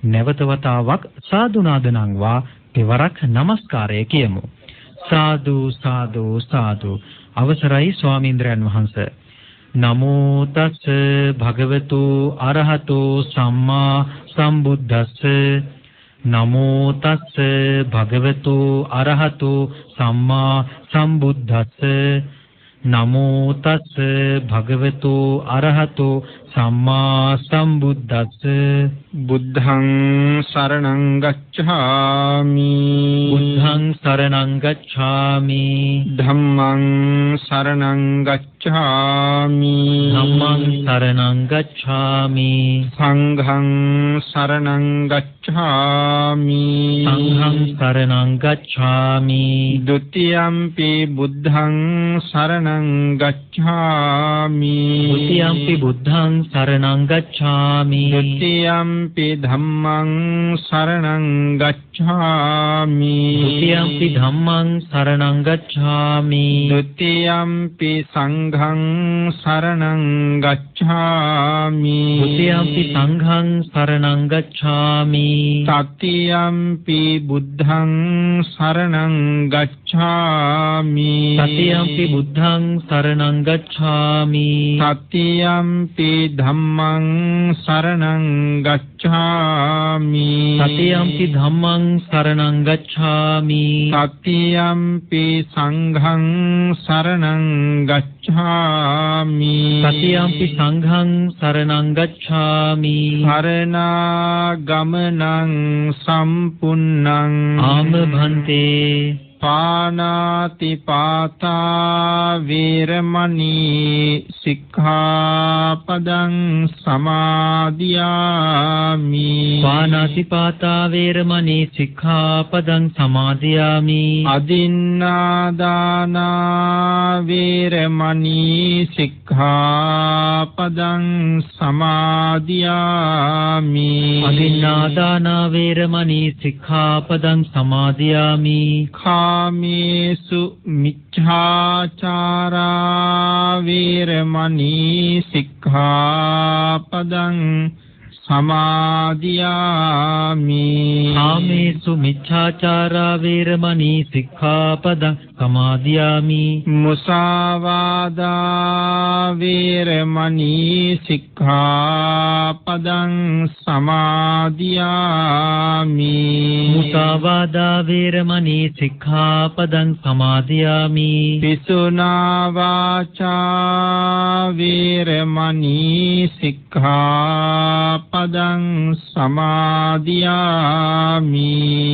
නැවත වතාවක් සාදු නාද නංවා දෙවරක් নমස්කාරය කියමු. සාදු සාදු සාදු. අවසරයි ස්වාමීන්ද්‍රයන් වහන්සේ. නමෝ තස් භගවතු අරහතෝ සම්මා සම්බුද්දස්ස. නමෝ තස් භගවතු අරහතෝ සම්මා සම්බුද්දස්ස. නමෝ තස් භගවතු අරහතෝ සම්මා සම්බුද්දස්ස. බුද්ධං සරණං ගච්ඡාමි. බුද්ධං සරණං ගච්ඡාමි. ධම්මං සරණං ගච්ඡාමි. ධම්මං සරණං ගච්ඡාමි. සංඝං සරණං ගච්ඡාමි. සංඝං සරණං ගච්ඡාමි. ဒ ුතියම්පි බුද්ධං සරණං ගච්ඡාමි. ဒ ුතියම්පි බුද්ධං සරණං ගච්ඡාමි. ဒ ුතියම්පි ධම්මං සරණං ගච්ඡාමි. ဒ ුතියම්පි ධම්මං සරණං ගච්ඡාමි. ဒ ුතියම්පි සංඝං සරණං ගච්ඡාමි. ဒ ුතියම්පි සංඝං සරණං ගච්ඡාමි. තතියම්පි බුද්ධං සරණං ගච්ඡාමි. තතියම්පි බුද්ධං සරණං ගච්ඡාමි. තතියම්පි ධම්මං සරණං ගච්ඡාමි. තතියම්පි ධම්මං සරණං ගච්ඡාමි. තතියම්පි සංඝං සරණං ගච්ඡාමි. තතියම්පි සංඝං සරණං ගච්ඡාමි. සරණාගමනං සම්පුන්නං ආම භන්තේ. පානාති පාතා වේරමණී සික්ඛාපදං සමාදියාමි. පානාති පාතා වේරමණී සික්ඛාපදං සමාදියාමි. අදින්නාදානා වේරමණී සික්ඛාපදං සමාදියාමි. අදින්නාදානා වේරමණී සික්ඛාපදං සමාදියාමි. කාමේසු මිච්ඡාචාරා වේරමණී සික්ඛාපදං සමාදියාමි. කාමේසු මිච්ඡාචාරා වේරමණී සික්ඛාපදං සමාදියාමි. මුසාවාදා වේරමණී සික්ඛාපදං සමාදියාමි. මුසාවාදා වේරමණී සික්ඛාපදං සමාදියාමි. පිසුනා වාචා වේරමණී සික්ඛාපදං සමාදියාමි.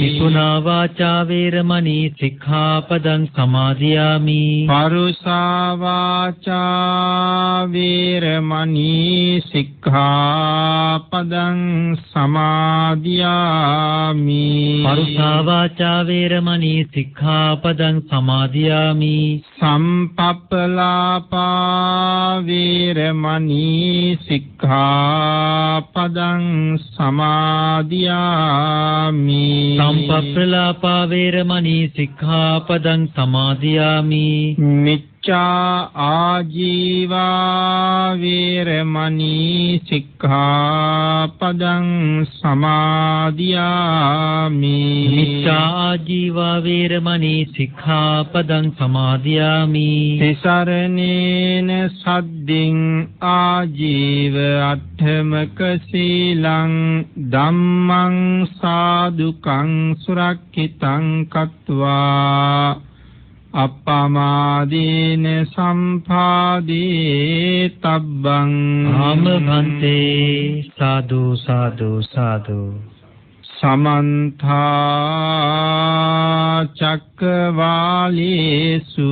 පිසුනා වාචා වේරමණී සික්ඛාපදං සමාදියාමි. පරුසා වාචා වේරමණී සික්ඛාපදං සමාදියාමි. පරුසා වාචා වේරමණී සික්ඛාපදං සමාදියාමි. සම්පප්පලාපා වේරමණී සික්ඛාපදං සමාදියාමි. සම්පප්පලාපා වේරමණී සික්ඛාපදං සමාදියාමි. මිච්ඡා ආජීවා වේරමණී සික්ඛාපදං සමාදියාමි. මිච්ඡා ආජීවා වේරමණී සික්ඛාපදං සමාදියාමි. තිසරණේන සද්දින් ආජීව අට්ඨමක සීලං ධම්මං සාදුකං සුරක්ඛිතං කତ୍වා අප්පමාදීන සම්පාදී තබ්බං. ආම භන්තේ. සාදු සාදු සාදු. සමන්ත චක්කවාලේසු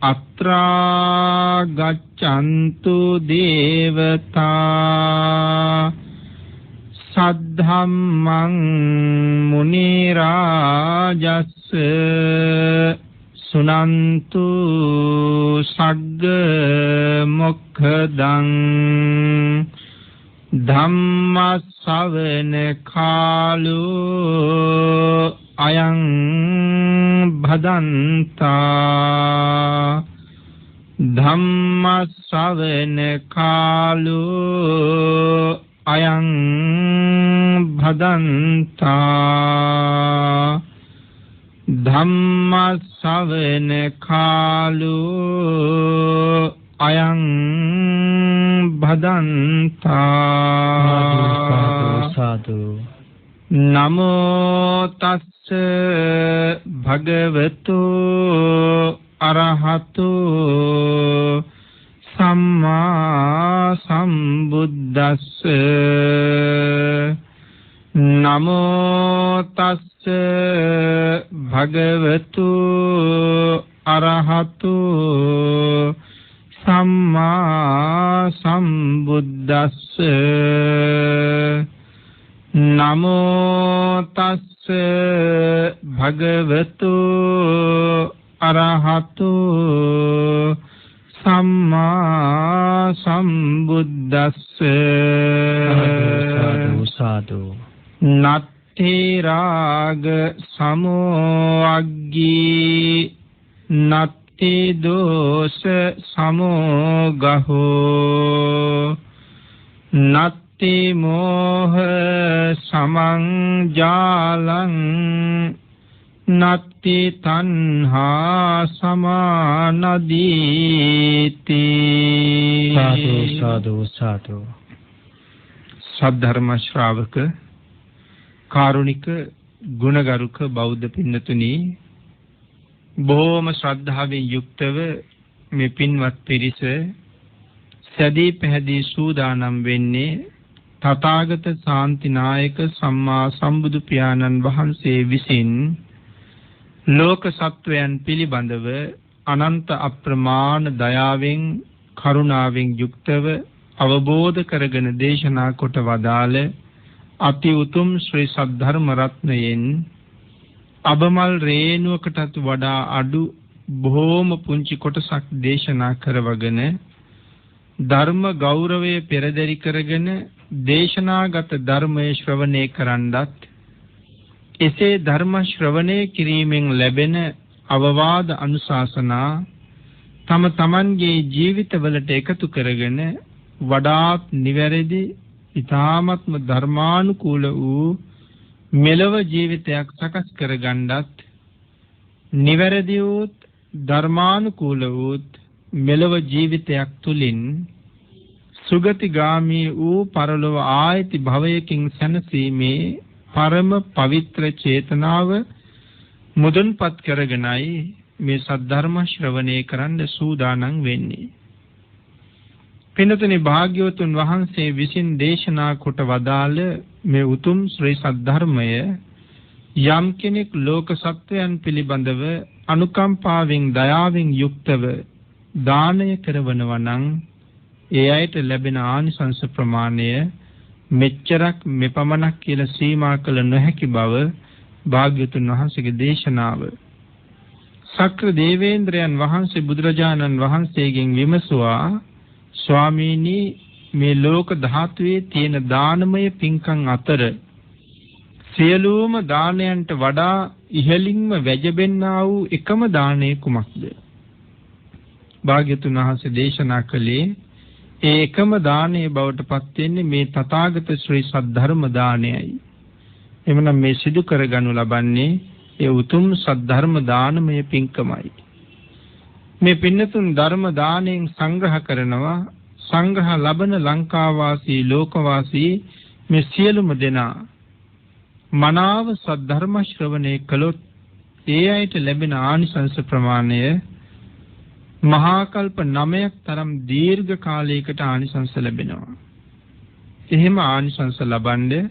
අත්‍රා ගච්ඡන්තු දේවතා සද්ධම්මං මුනි රාජස්ස සුනන්තු සග්ග මොක්ඛදං ධම්ම ශ්‍රවණ කාලෝ අයං භදන්තා. ධම්ම ශ්‍රවණ කාලෝ අයං භදන්තා ධම්ම ශ්‍රවණ කාලෝ අයං භදන්තා සාදු නමෝ තස්ස භගවතු අරහතු සම්මා සම්බුද්දස්ස නමෝ තස්ස භගවතු අරහතු සම්මා සම්බුද්දස්ස නමෝ තස්ස භගවතු අරහතු සම්මා සම්බුද්දස්ස සාදු නත්ථි රාග සමෝ අග්ගී නත්ථි දෝෂ සමෝ ගහෝ නත්ථි මෝහ සමං ජාලං නත්ථි තණ්හා සමානදීති සාදු සාදු සද්ධර්ම ශ්‍රාවක කාරුණික ගුණගරුක බෞද්ධ පින්නතුනි බොහෝම ශ්‍රද්ධාවෙන් යුක්තව මේ පින්වත් පිරිස සැදී පැහැදී සූදානම් වෙන්නේ තථාගත ශාන්තිනායක සම්මා සම්බුදු පියාණන් වහන්සේ විසින් ලෝක සත්වයන් පිළිබඳව අනන්ත අප්‍රමාණ දයාවෙන් කරුණාවෙන් යුක්තව අවබෝධ කරගෙන දේශනා කොට වදාළ අති උතුම් ශ්‍රී සද්ධර්ම රත්නයෙන් අබමල් රේණුවකටත් වඩා අඩු බොහෝම පුංචි කොටසක් දේශනා කරවගෙන ධර්ම ගෞරවය පෙරදරි කරගෙන දේශනාගත ධර්මයේ ශ්‍රවණය කරන්නත් එසේ ධර්ම ශ්‍රවණය කිරීමෙන් ලැබෙන අවවාද අනුශාසනා තම තමන්ගේ ජීවිතවලට එකතු කරගෙන වඩාත් නිවැරදි ඊ타ත්ම ධර්මානුකූල වූ මෙලව ජීවිතයක් සකස් කරගන්නත් නිවැරදි වූත් ධර්මානුකූල වූත් මෙලව ජීවිතයක් තුලින් සුගතිගාමී වූ පරලොව ආයති භවයකින් සැනසීමේ පරම පවිත්‍ර චේතනාව මුදුන්පත් කරගෙනයි මේ සද්ධර්ම ශ්‍රවණය කරන්න සූදානම් වෙන්නේ. පින්තුනි භාග්‍යවතුන් වහන්සේ විසින් දේශනා කොට වදාළ මේ උතුම් ශ්‍රී සද්ධර්මය යම් කෙනෙක් ලෝක සත්වයන් පිළිබඳව අනුකම්පාවෙන් දයාවෙන් යුක්තව දානය කරවනවා නම් ඒ අයට ලැබෙන ආනිසංස ප්‍රමාණය මෙච්චරක් මෙපමණක් කියලා සීමා කළ නොහැකි බව භාග්‍යවතුන් වහන්සේගේ දේශනාව. සක්‍ර දේවේන්ද්‍රයන් වහන්සේ බුදුරජාණන් වහන්සේගෙන් විමසුවා, ස්වාමීනි මේ ලෝක ධාතුවේ තියෙන දානමය පින්කම් අතර සියලුම දානයන්ට වඩා ඉහළින්ම වැජබෙන්නා වූ එකම දානය කුමක්ද? භාග්‍යවතුන් වහන්සේ දේශනා කළේ ඒ එකම දානයේ බවට පත් වෙන්නේ මේ තථාගත ශ්‍රී සද්ධර්ම දානයයි. එමනම් මේ සිදු කරගනු ලබන්නේ ඒ උතුම් සද්ධර්ම දානමය පින්කමයි. මේ පින්නතුන් ධර්ම දාණයෙන් සංග්‍රහ කරනවා. සංග්‍රහ ලබන ලංකාවාසී ලෝකවාසී මේ සියලුම දෙනා මනාව සද්ධර්ම ශ්‍රවණය කළොත් ඒ අයට ලැබෙන ආනිසංස ප්‍රමාණය මහා කල්ප 9ක් තරම් දීර්ඝ කාලයකට ආනිසංස ලැබෙනවා. එහෙම ආනිසංස ලබන්නේ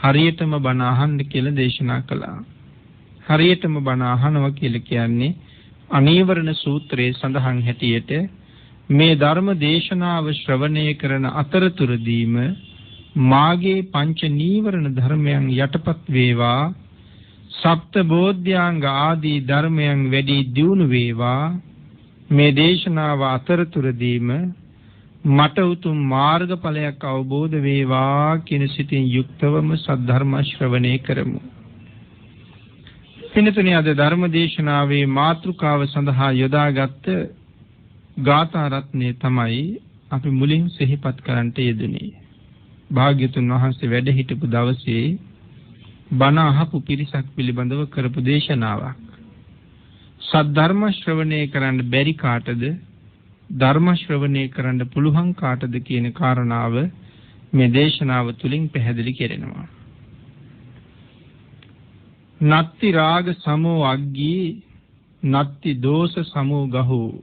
හරියටම බණ අහන්න කියලා දේශනා කළා. හරියටම බණ අහනවා කියලා කියන්නේ අනීවරණ සූත්‍රයේ සඳහන් හැටියට මේ ධර්ම දේශනාව ශ්‍රවණය කරන අතරතුරදීම මාගේ පංච නීවරණ ධර්මයන් යටපත් වේවා, සප්ත බෝධ්‍යාංග ආදී ධර්මයන් වැඩි දියුණු වේවා. මේ දේශනාව අතරතුරදීම මට උතුම් මාර්ගඵලයක් අවබෝධ වේවා කියන සිතින් යුක්තවම සද්ධර්ම ශ්‍රවණය කරමු. පින්තුනි, අද ධර්ම දේශනාවේ මාතෘකාව සඳහා යොදාගත් ගාථා රත්නය තමයි අපි මුලින් සිහිපත් කරන්නට යෙදුනේ. භාග්‍යතුන් වහන්සේ වැඩ හිටපු දවසේ බණ අහපු පිරිසක් පිළිබඳව කරපු දේශනාවක්. සද්ධර්ම ශ්‍රවණය කරන්න බැරි කාටද ධර්ම ශ්‍රවණය කරන්න පුළුවන් කාටද කියන කාරණාව මේ දේශනාව තුලින් පැහැදිලි කෙරෙනවා. නත්ති රාග සමෝ අග්ගී නත්ති දෝෂ සමෝ ගහෝ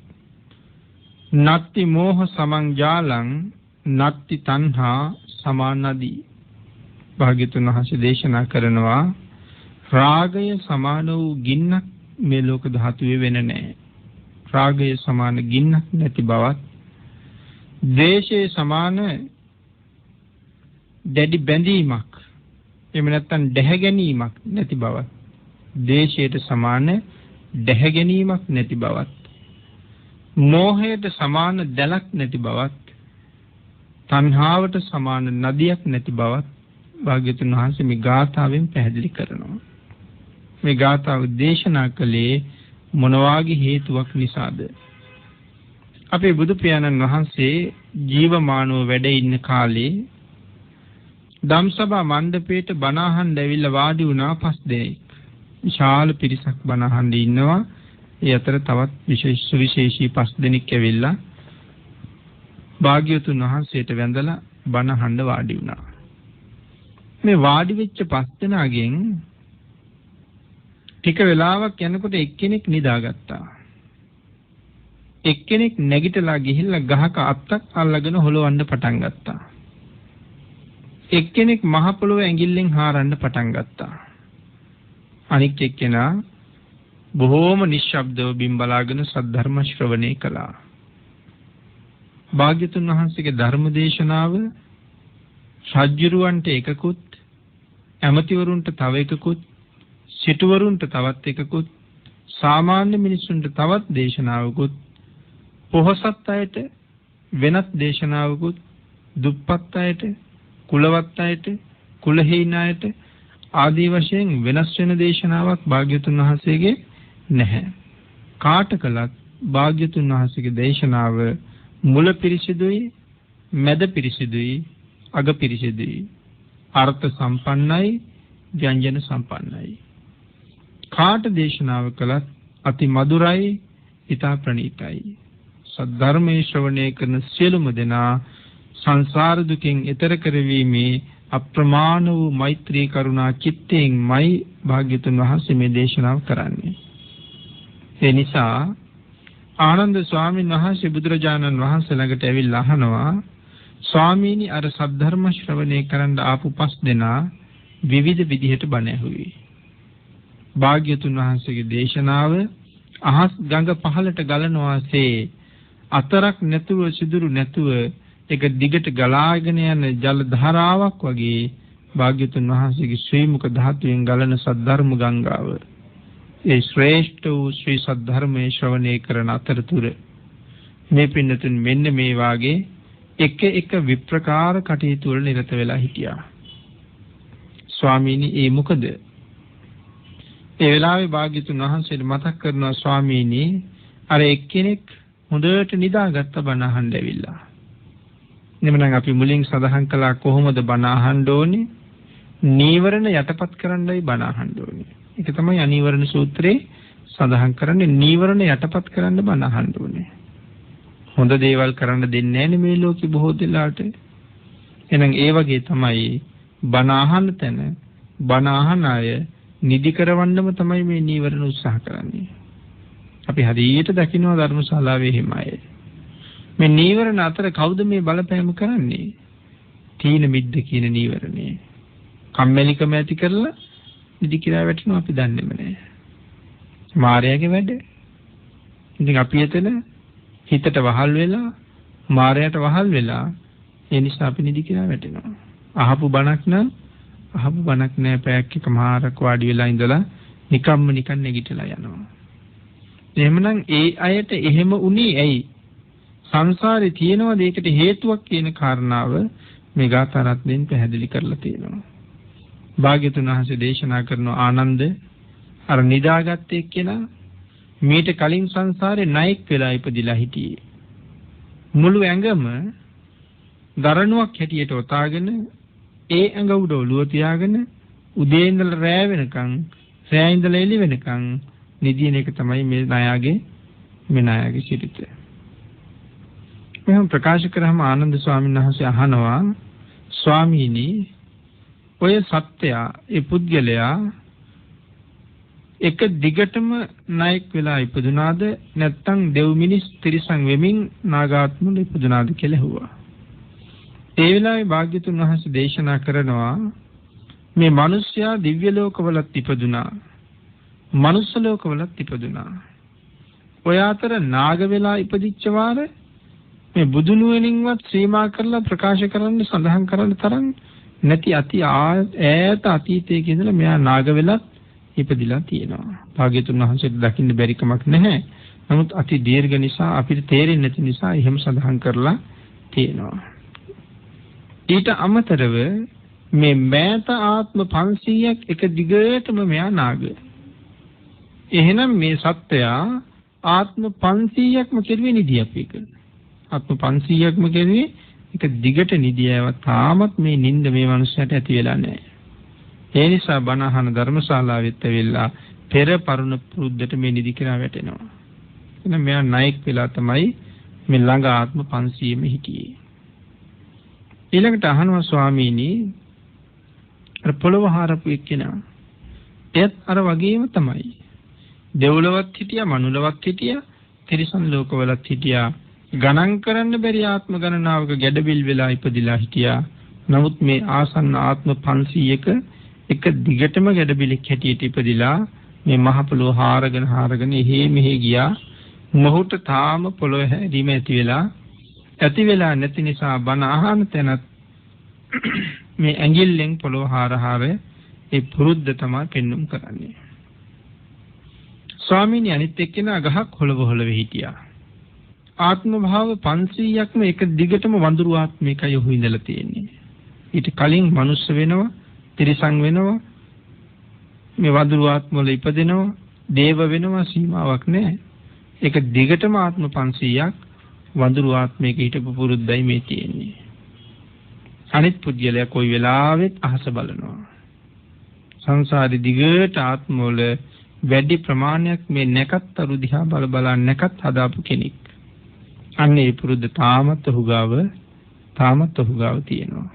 නත්ති මෝහ සමං ජාලං නත්ති තණ්හා සමානදී. භාග්‍යතුන් වහන්සේ දේශනා කරනවා රාගය සමාන වූ ගින්නක් මේ ලෝක ධාතුවේ වෙන නැහැ. රාගය සමාන ගින්නක් නැති බවත්, ද්වේෂය සමාන දැඩි බැඳීමක් එහෙම නැත්නම් දැහැ ගැනීමක් නැති බවත්, ද්වේෂයට සමාන දැහැ ගැනීමක් නැති බවත්, මෝහයට සමාන දැලක් නැති බවත්, තණ්හාවට සමාන නදියක් නැති බවත් භාග්‍යතුන් වහන්සේ මේ ගාථාවෙන් පැහැදිලි කරනවා. මේ ගාථාව දේශනා කළේ මොන වාගේ හේතුවක් නිසාද? අපේ බුදු පියාණන් වහන්සේ ජීවමානව වැඩ ඉන්න කාලේ ධම්සභා මණ්ඩපයේට බණ අහන්න ඇවිල්ලා වාඩි වුණා 5 දෙනෙක්. විශාල පිරිසක් බණ අහන්න ඉන්නවා. ඒ අතර තවත් විශේෂී 5 දෙනෙක් ඇවිල්ලා භාග්‍යවතුන් වහන්සේට වැඳලා බණ අහන්න වාඩි වුණා. මේ වාඩි වෙච්ච 5 දෙනාගෙන් ටික වෙලාවක් යනකොට එක්කෙනෙක් නිදාගත්තා. එක්කෙනෙක් නැගිටලා ගිහිල්ලා ගහක අත්තක් අල්ලගෙන හොලවන්න පටන් ගත්තා. එක්කෙනෙක් මහ පොළොව ඇඟිල්ලෙන් හාරන්න පටන් ගත්තා. අනික් එක්කෙනා බොහෝම නිශ්ශබ්දව බිම් බලාගෙන සද්ධර්ම ශ්‍රවණය කළා. භාග්‍යතුන් වහන්සේගේ ධර්ම දේශනාව රජ්ජුරුවන්ට එකකුත්, ඇමතිවරුන්ට තව එකකුත්, සිටුවරුන්ට තවත් එකකුත්, සාමාන්‍ය මිනිසුන්ට තවත් දේශනාවකුත්, පොහොසත් අයට වෙනත් දේශනාවකුත්, දුප්පත් අයට, කුලවත් අයට, කුලහීන අයට ආදී වශයෙන් වෙනස් වෙන දේශනාවක් භාග්‍යතුන් වහන්සේගේ නැහැ. කාට කළත් භාග්‍යතුන් වහන්සේගේ දේශනාව මුල පිරිසිදුයි, මැද පිරිසිදුයි, අග පිරිසිදුයි, අර්ථ සම්පන්නයි, ව්‍යංජන සම්පන්නයි. කාට දේශනාව කළත් අති මధుරයි, ඊතා ප්‍රණීතයි. සද්ධර්මයේ ශ්‍රවණය කරන සියලුම දෙනා සංසාර දුකින් එතර කරවීමේ අප්‍රමාණ වූ මෛත්‍රී කරුණා චිත්තයෙන්මයි භාග්‍යතුන් වහන්සේ මේ දේශනාව කරන්නේ. ඒ නිසා ආනන්ද ස්වාමීන් වහන්සේ බුදුරජාණන් වහන්සේ ළඟට ඇවිල්ලා අහනවා, ස්වාමීනි අර සද්ධර්ම ශ්‍රවණය කරන්න ආපු 5 දෙනා විවිධ විදිහට බණ ඇහුවේ. භාග්‍යතුන් වහන්සේගේ දේශනාව අහස් ගඟ පහළට ගලනවාසේ අතරක් නැතුව සිදුරු නැතුව ඒක දිගට ගලාගෙන යන ජල ධාරාවක් වගේ භාග්‍යතුන් වහන්සේගේ ශ්‍රී මුඛ ධාතුවෙන් ගලන සද්ධර්ම ගංගාව. ඒ ශ්‍රේෂ්ඨ වූ ශ්‍රී සද්ධර්මයේ ශ්‍රවණය කරන අතරතුර මේ පින්නතුන් මෙන්න මේ වාගේ එක විප්‍රකාර කටයුතු වල නිරත වෙලා හිටියා. ස්වාමීනි ඒ මොකද? ඒ වෙලාවේ භාග්‍යතුන් වහන්සේට මතක් කරනවා, ස්වාමීනි අර එක්කෙනෙක් හොඳට නිදාගත්ත බණ අහන්න ඇවිල්ලා. එනනම් අපි මුලින් සඳහන් කළා කොහොමද බණ අහන්න ඕනේ? නීවරණ යටපත් කරන්නයි බණ අහන්න ඕනේ. ඒක තමයි අනීවරණ සූත්‍රයේ සඳහන් කරන්නේ. නීවරණ යටපත් කරන්න බණ අහන්න ඕනේ. හොඳ දේවල් කරන්න දෙන්නේ නැහැ මේ ලෝකෙ බොහෝ දෙනාට. එහෙනම් ඒ වගේ තමයි බණ අහන්න තැන බණ අහන අය නිදි කරවන්නම තමයි මේ නීවරණ උත්සාහ කරන්නේ. අපි හරියට දකින්න ධර්මශාලාවේ හිමයි. මේ නීවරණ අතර කවුද මේ බලපෑම කරන්නේ? තීන මිද්ද කියන නීවරණය. කම්මැලිකම ඇති කරලා නිදි කිරා වැටෙනවා අපි දන්නේම නැහැ. මායාවේ වැඩ. ඉතින් අපි එතන හිතට වහල් වෙලා මායාවට වහල් වෙලා ඒ නිසා අපි නිදි කිරා වැටෙනවා. අහපු බණක් නම් අහපු බණක් නෑ, පැයක් එකමාරක් වාඩි වෙලා ඉඳලා නිකම්ම නිකන් නැගිටලා යනවා. එහෙමනම් ඒ අයට එහෙම උනේ ඇයි? සංසාරේ තියෙනවද ඒකට හේතුවක් කියන කාරණාව මේ ගාථා රත්නයෙන් පැහැදිලි කරලා තියෙනවා. භාග්‍යතුන් වහන්සේ දේශනා කරන ආනන්ද අර නිදාගත්තේ එක්කෙනා මීට කලින් සංසාරේ ණයෙක් වෙලා ඉපදිලා හිටියේ. මුළු ඇඟම දරණුවක් හැටියට ඔතාගෙන ඒ ඇඟ උඩ ඔළුව තියාගෙන උදේ ඉඳලා රෑ වෙනකන් රෑ ඉඳලා එළි වෙනකන් නිදින එක තමයි මේ ණයාගේ චරිත. මෙහම ප්‍රකාශ කරාම ආනන්ද ස්වාමීන් වහන්සේ අහනවා ස්වාමීනි ඔය සත්‍යය ඒ පුද්ගලයා එක දිගටම ණයෙක් වෙලා ඉපදුනාද නැත්නම් දෙව් මිනිස් තිරිසන් වෙමින් නාගාත්මවල ඉපදුනාද කියලා ඇහුවා. ඒ වෙලාවේ භාග්‍යතුන් වහන්සේ දේශනා කරනවා මේ මිනිස්යා දිව්‍ය ලෝකවලත් ඉපදුනා. මනුස්ස ලෝකවලත් ඉපදුනා. ඔය අතර නාග වෙලා ඉපදිච්ච වාර මේ බුදුනුවණින්වත් සීමා කරලා ප්‍රකාශ කරන්න සඳහන් කරන්න තරම් නැති ඈත අතීතයේ ඉඳලා මෙයා නාග වෙලත් ඉපදිලා තියෙනවා. භාග්‍යතුන් වහන්සේට දකින්න බැරි කමක් නැහැ. නමුත් අති දීර්ඝ නිසා අපිට තේරෙන්නේ නැති නිසා එහෙම සඳහන් කරලා තියෙනවා. ඊට අමතරව මේ මෑත ආත්ම 500ක් එක දිගටම මෙයා නාග. එහෙනම් මේ සත්‍යය ආත්ම 500ක්ම කෙරුවේ නිදියප් එක. ආත්ම 500ක්ම කෙරුවේ එක දිගට නිදියව තාමත් මේ නිින්ද මේ මනුස්සයාට ඇති වෙලා නැහැ. ඒ නිසා බණ අහන ධර්මශාලාවෙත් ඇවිල්ලා පෙර පරුණ පුරුද්දට මේ නිදි කියලා වැටෙනවා. එහෙනම් මෙයා ණයෙක් වෙලා තමයි මේ ළඟ ආත්ම 500ෙම හිටියේ. ඊළඟට අහනවා ස්වාමීනි අර පොළව හරපු එක්කෙනා ඒත් අර වගේම තමයි. දෙව්ලොවත් හිටියා, මනුලවත් හිටියා, තිරිසන් ලෝකවලත් හිටියා. ගණන් කරන්න බැරි ආත්ම ගණනාවක ගැඩබිල් වෙලා ඉපදිලා හිටියා. නමුත් මේ ආසන්න ආත්ම 500ක එක දිගටම ගැඩබිලෙක් හැටියට ඉපදිලා මේ මහ පොළොව හාරගෙන එහෙ මෙහෙ ගියා. මොහුට තාම පොළොව හැරීම ඇති වෙලා නැති නිසා බණ අහන තැනත් මේ ඇඟිල්ලෙන් පොළොව හාර ඒ පුරුද්ද තමයි පෙන්눔 කරන්නේ. ස්වාමීනි අනිත් එක්කෙනා ගහක් හොලව හිටියා. ආත්ම භාව 500ක්ම එක දිගටම වඳුරු ආත්මිකයි ඔහු ඉඳලා තියෙන්නේ. ඊට කලින් මනුස්ස වෙනවා, තිරිසන් වෙනවා, මේ වඳුරු ආත්ම වල ඉපදෙනවා, දේව වෙනවා, සීමාවක් නැහැ. එක දිගටම ආත්ම 500ක් වඳුරු ආත්මයක හිටපු පුරුද්දයි මේ තියෙන්නේ. අනිත් පුද්ගලයා කොයි වෙලාවෙත් අහස බලනවා. සංසාරේ දිගට ආත්ම වල වැඩි ප්‍රමාණයක් මේ නැකත් අරු දිහා බල නැකත් හදාපු කෙනෙක්. අන්න ඒ පුරුද්ද තාමත් ඔහු ගාව තියෙනවා.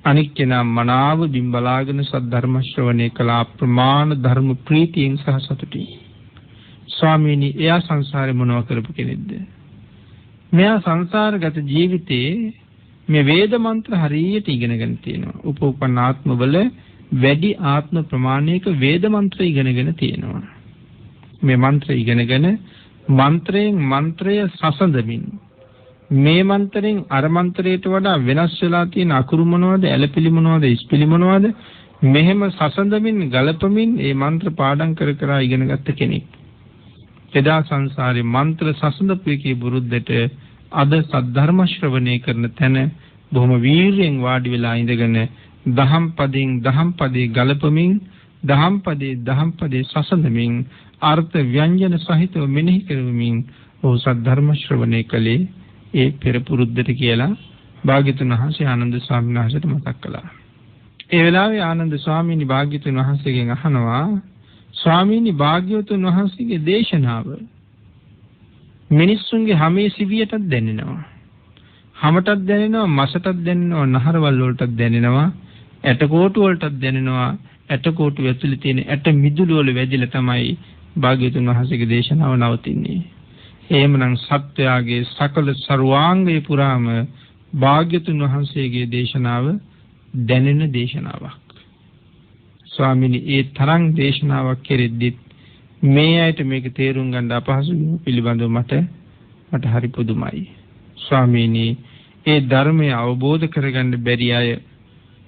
අනික් කෙනා මනාව බිම්බලාගෙන සද්ධර්ම ශ්‍රවණය කළා ප්‍රමාණ ධර්ම ප්‍රීතියෙන් සහ සතුටින්. ස්වාමීනි එයා සංසාරේ මොනව කරපු කෙනෙක්ද? මෙයා සංසාරගත ජීවිතේ මේ වේද මන්ත්‍ර හරියට ඉගෙනගෙන තියෙනවා. උපෝපන්න ආත්මවල වැඩි ආත්ම ප්‍රමාණයක වේද මන්ත්‍ර ඉගෙනගෙන තියෙනවා. මේ මන්ත්‍ර ඉගෙනගෙන මන්ත්‍රයෙන් මන්ත්‍රය සසඳමින් මේ මන්ත්‍රයෙන් අර මන්ත්‍රයට වඩා වෙනස් වෙලා තියෙන අකුරු මොනවද, ඇලපිලි මොනවද, ඉස්පිලි මොනවද මෙහෙම සසඳමින් ගලපමින් මේ මන්ත්‍ර පාඩම් කර ඉගෙනගත්ත කෙනෙක්. එදා සංසාරේ මන්ත්‍ර සසඳපු එකේ බුරුද්දට අද සද්ධර්ම ශ්‍රවණය කරන තැන බොහොම වීර්යෙන් වාඩි වෙලා ඉඳගෙන දහම් පදේ ගලපමින් දහම් පදේ සසඳමින් අර්ථ ව්‍යංජන සහිතව මෙනෙහි කරමින් ඔහු සද්ධර්ම ශ්‍රවණය කළේ ඒ පෙර පුරුද්දට කියලා භාග්‍යතුන් වහන්සේ ආනන්ද ස්වාමීන් වහන්සේට මතක් කළා. ඒ වෙලාවේ ආනන්ද ස්වාමීනි භාග්‍යතුන් වහන්සේගෙන් අහනවා ස්වාමීනි භාග්‍යවතුන් වහන්සේගේ දේශනාව මිනිස්සුන්ගේ හැමේ සිවියටත් දැනෙනවා. හැමටත් දැනෙනවා, මසටත් දැනෙනවා, නහරවල් වලටත් දැනෙනවා, ඇටකොටු වලටත් දැනෙනවා. ඇටකොටු ඇතුලේ තියෙන ඇට මිදුළු වල වැදිලා තමයි භාග්‍යවතුන් වහන්සේගේ දේශනාව නවතින්නේ. එහෙමනම් සත්‍යයේ සකල ਸਰවාංගය පුරාම භාග්‍යවතුන් වහන්සේගේ දේශනාව දැනෙන දේශනාවක්. ස්වාමීනි ඒ තරම් දේශනාවක් කෙරෙද්දිත් මේ ඇයිට මේක තේරුම් ගන්න අපහසු වීම පිළිබඳව මට හරි පුදුමයි. ස්වාමීනි ඒ ධර්මය අවබෝධ කරගන්න බැරි අය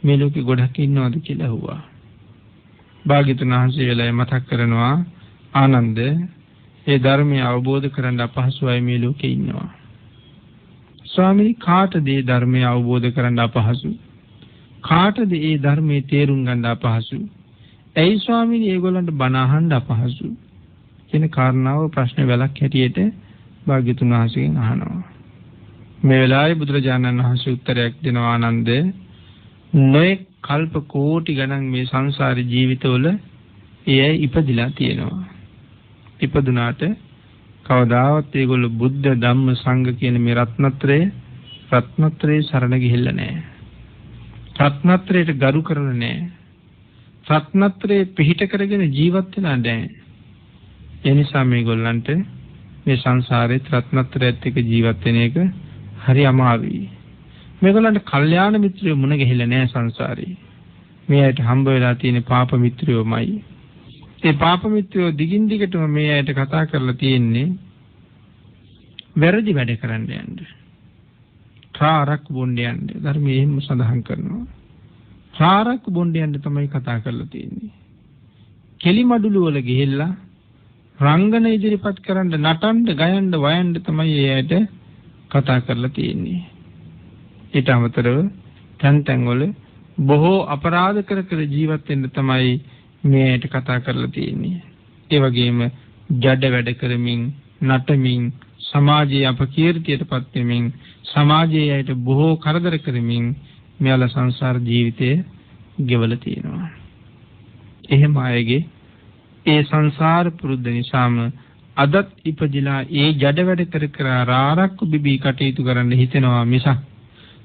මේ ලෝකෙ ගොඩක් ඉන්නවද කියලා අහුවා. භාග්‍යවතුන් වහන්සේ වෙලාවේ මතක් කරනවා ආනන්ද ඒ ධර්මය අවබෝධ කරගන්න අපහසු අය මේ ලෝකේ ඉන්නවා. ස්වාමීනි කාටද ඒ ධර්මය අවබෝධ කරගන්න අපහසු? කාටද ඒ ධර්මයේ තේරුම් ගන්න අපහසු? ඇයි ස්වාමීනි ඒගොල්ලන්ට බණ අහන්න අපහසු? කියන කාරණාව ප්‍රශ්න වලක් හැටියට භාග්‍යතුන් වහන්සේගෙන් අහනවා. මේ වෙලාවේ බුදුරජාණන් වහන්සේ උත්තරයක් දෙනවා ආනන්ද නොයෙක් කල්ප කෝටි ගණන් මේ සංසාර ජීවිතවල එය ඉපදිලා තියෙනවා. ඉපදුනාට කවදාවත් ඒගොල්ලෝ බුද්ධ ධම්ම සංඝ කියන මේ රත්නත්‍රයේ සරණ ගිහිල්ලා නැහැ. රත්නත්‍රයට ගරු කරලා නැහැ. රත්නත්‍රයේ පිහිට කරගෙන ජීවත් වෙලා නැහැ. ඒ නිසා මේගොල්ලන්ට මේ සංසාරේ රත්නත්‍රයත් එක්ක ජීවත් වෙන එක හරි අමාරුයි. මේගොල්ලන්ට කල්යාණ මිත්‍රයෝ මුණ ගැහිලා නැහැ සංසාරේ. මේ ඇයට හම්බ වෙලා තියෙන පාප මිත්‍රයෝමයි. ඒ පාප මිත්‍රයෝ දිගින් දිගටම මේ ඇයට කතා කරලා තියෙන්නේ වැරදි වැඩ කරන්න යන්න. රාරක් බොණ්ඩ යන්න. ධර්මයේ එහෙම සඳහන් කරනවා. රාරක් බොණ්ඩ යන්න තමයි කතා කරලා තියෙන්නේ. කෙලිමඩුළු වල ගිහිල්ලා රංගන ඉදිරිපත් කරන්න, නටන්න, ගයන්න, වයන්න තමයි ඒ ඇයට කතා කරලා තියෙන්නේ. ඊට අමතරව තැන් වල බොහෝ අපරාධ කර ජීවත් වෙන්න තමයි මේ ඇයට කතා කරලා තියෙන්නේ. ඒ වගේම ජඩ වැඩ කරමින්, නටමින්, සමාජයේ අපකීර්තියටපත් වෙමින්, සමාජයේ ඇයට බොහෝ කරදර කරමින් මෙයාලා සංසාර ජීවිතය ගෙවලා තියෙනවා. එහෙම අයගේ ඒ සංසාර පුරුද්ද නිසාම අදත් ඉපදිලා ඒ ජඩ වැඩ කර රාරක්කු බිබී කටයුතු කරන්න හිතෙනවා මිසක්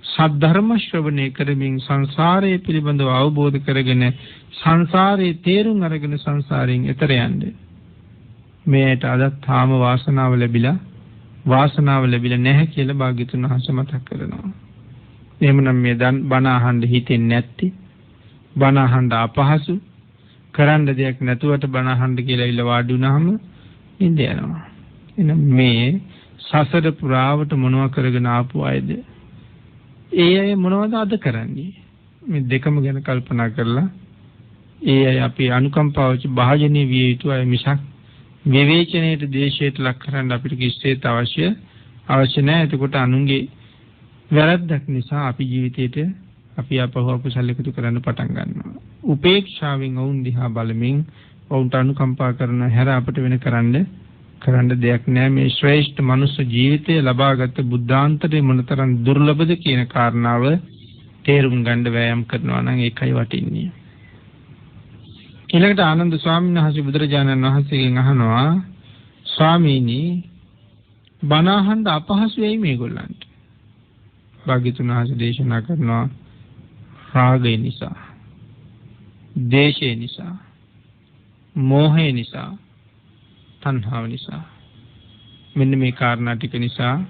සද්ධර්ම ශ්‍රවණය කරමින් සංසාරය පිළිබඳව අවබෝධ කරගෙන සංසාරයේ තේරුම් අරගෙන සංසාරයෙන් එතර යන්න මේට අදත් තාම වාසනාව ලැබිලා නැහැ කියලා භාග්‍යතුන් වහන්සේ මතක් කරනවා. එහෙමනම් මේ බණ අහන්න හිතෙන්නේ නැත්te බණ අහන්න අපහසු කරන්න දෙයක් නැතුවට බණ අහන්න කියලා ඉල්ල වාඩි වුණාම නිින්ද යනවා. එහෙනම් මේ සසර පුරාවට මොනව කරගෙන ආපු අයද? ඒ අය මොනවද අද කරන්නේ? මේ දෙකම ගැන කල්පනා කරලා ඒ අය අපි අනුකම්පාවච භාජනීය විය යුතු අය මිසක් විවේචනයේට දේශයට ලක් කරන්න අපිට කිසිසේත් අවශ්‍ය නැහැ. එතකොට අනුන්ගේ වැරද්දක් නිසා අපි ජීවිතේට අපි අපහු අපසල් එකතු කරන්න පටන් ගන්නවා. උපේක්ෂාවෙන් වුන් දිහා බලමින් වුන්ට අනුකම්පා කරන හැර අපිට වෙන කරන්න දෙයක් නැහැ. මේ ශ්‍රේෂ්ඨ මනුෂ්‍ය ජීවිතය ලබාගත් බුද්ධාන්තරේ මොනතරම් දුර්ලභද කියන කාරණාව තේරුම් ගන්න වෑයම් කරනවා නම් ඒකයි වටින්නේ. ඊළඟට ආනන්ද ස්වාමීන් වහන්සේ බුදුරජාණන් වහන්සේගෙන් අහනවා, ස්වාමීනි බණ අහන්න අපහසු වෙයි මේගොල්ලන්ට. භාග්‍යතුන් වහන්සේ දේශනා කරනවා රාගය නිසා, දේශය නිසා, මෝහය නිසා, තණ්හාව නිසා. මෙන්න මේ කාරණා ටික නිසා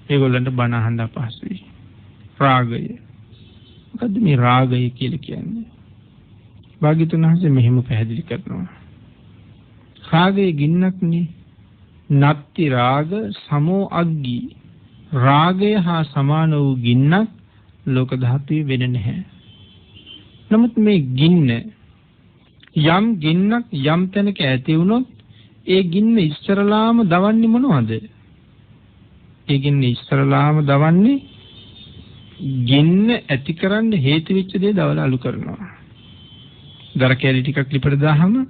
ඒගොල්ලන්ට බණ අහන්න අපහසුයි. රාගය. මොකද්ද මේ රාගය කියලා කියන්නේ? භාග්‍යතුන් වහන්සේ මෙහෙම පැහැදිලි කරනවා. රාගයේ ගින්නක් නේ. නත්ති රාග සමෝ අග්ගී. රාගය හා සමාන වූ ගින්නක් ලෝක ධාතුවේ වෙන්නේ නැහැ. නමුත් මේ ගින්න යම් ගින්නක් යම් තැනක ඇති වුණොත් ඒ ගින්න ඉස්සරලාම දවන්නේ මොනවද? ඒ ගින්න ඉස්සරලාම දවන්නේ ගින්න ඇතිකරන්න හේතු වෙච්ච දේ දවලා අලු කරනවා. දර කැලි ටිකක් ලිපට දාහම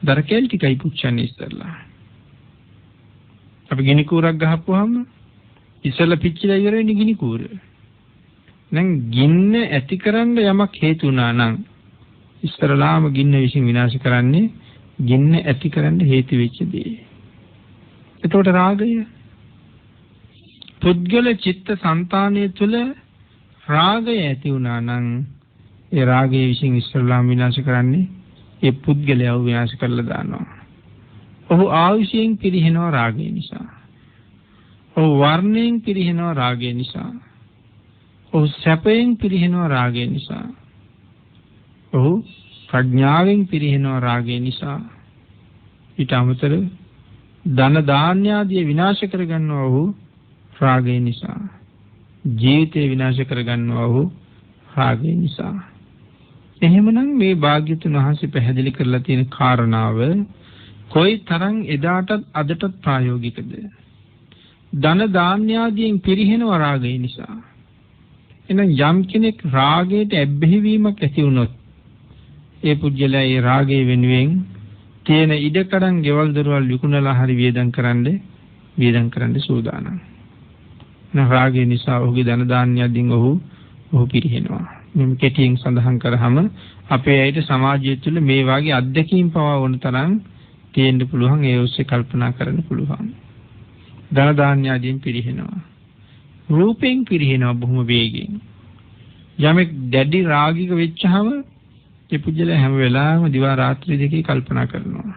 දර කැලි ටිකයි පුච්චන්නේ ඉස්සරලා. අපි ගිනි කූරක් ගහපුවාම ඉස්සෙල්ලා පිච්චිලා ඉවර වෙන්නේ ගිනි කූර. දැන් ගින්න ඇතිකරන්න යමක් හේතු වුණා නම් ඉස්සරලාම ගින්න විසින් විනාශ කරන්නේ ගින්න ඇතිකරන්න හේතු වෙච්ච දේ. එතකොට රාගය පුද්ගල චිත්ත සංතානය තුළ රාගය ඇති වුණා නම් ඒ රාගය විසින් ඉස්සරලාම විනාශ කරන්නේ ඒ පුද්ගලයාව විනාශ කරලා දානවා. ඔහු ආයුෂයෙන් පිරිහෙනවා රාගය නිසා. ඔහු වර්ණයෙන් පිරිහෙනවා රාගය නිසා. ඔහු සැපයෙන් පිරිහෙනවා රාගය නිසා. ඔහු ප්‍රඥාවෙන් පිරිහෙනවා රාගය නිසා. ඊට අමතරව ධන දාන්‍ය ආදී විනාශ කරගන්නවා ඔහු රාගය නිසා. ජීවිතය විනාශ කරගන්නවා ඔහු රාගය නිසා. එහෙමනම් මේ භාග්‍යතුන් වහන්සේ පැහැදිලි කරලා තියෙන කාරණාව කොයි තරම් එදාටත් අදටත් ප්‍රායෝගිකද? ධන දාන්‍ය ආදීන් පිරිහෙනවා රාගය නිසා. එහෙනම් යම් කෙනෙක් රාගයට ඇබ්බැහි වීමක් ඇති වුණොත් ඒ පුජ්‍යලයා ඒ රාගය වෙනුවෙන් තියෙන ඉඩකඩම් ගෙවල් දොරවල් විකුණලා හරි වියදම් කරන්න සූදානම්. රාගය නිසා ඔහුගේ ධන දාන්‍ය අදින් ඔහු පිරිහෙනවා. මෙන්න කෙටියෙන් සඳහන් කරාම අපේ අයට සමාජය තුළ මේ වාගේ අත්දැකීම් පවා වුණ තරම් තියෙන්න පුළුවන්. ඒ ඔස්සේ කල්පනා කරන්න පුළුවන්. ධන දාන්‍ය අදින් පිරිහෙනවා. රූපයෙන් පිරිහෙනවා බොහොම වේගෙන්. යමෙක් දැඩි රාගික වෙච්චහම ඒ පුජ්‍යල හැම වෙලාවෙම දිවා රාත්‍රී දෙකේ කල්පනා කරනවා.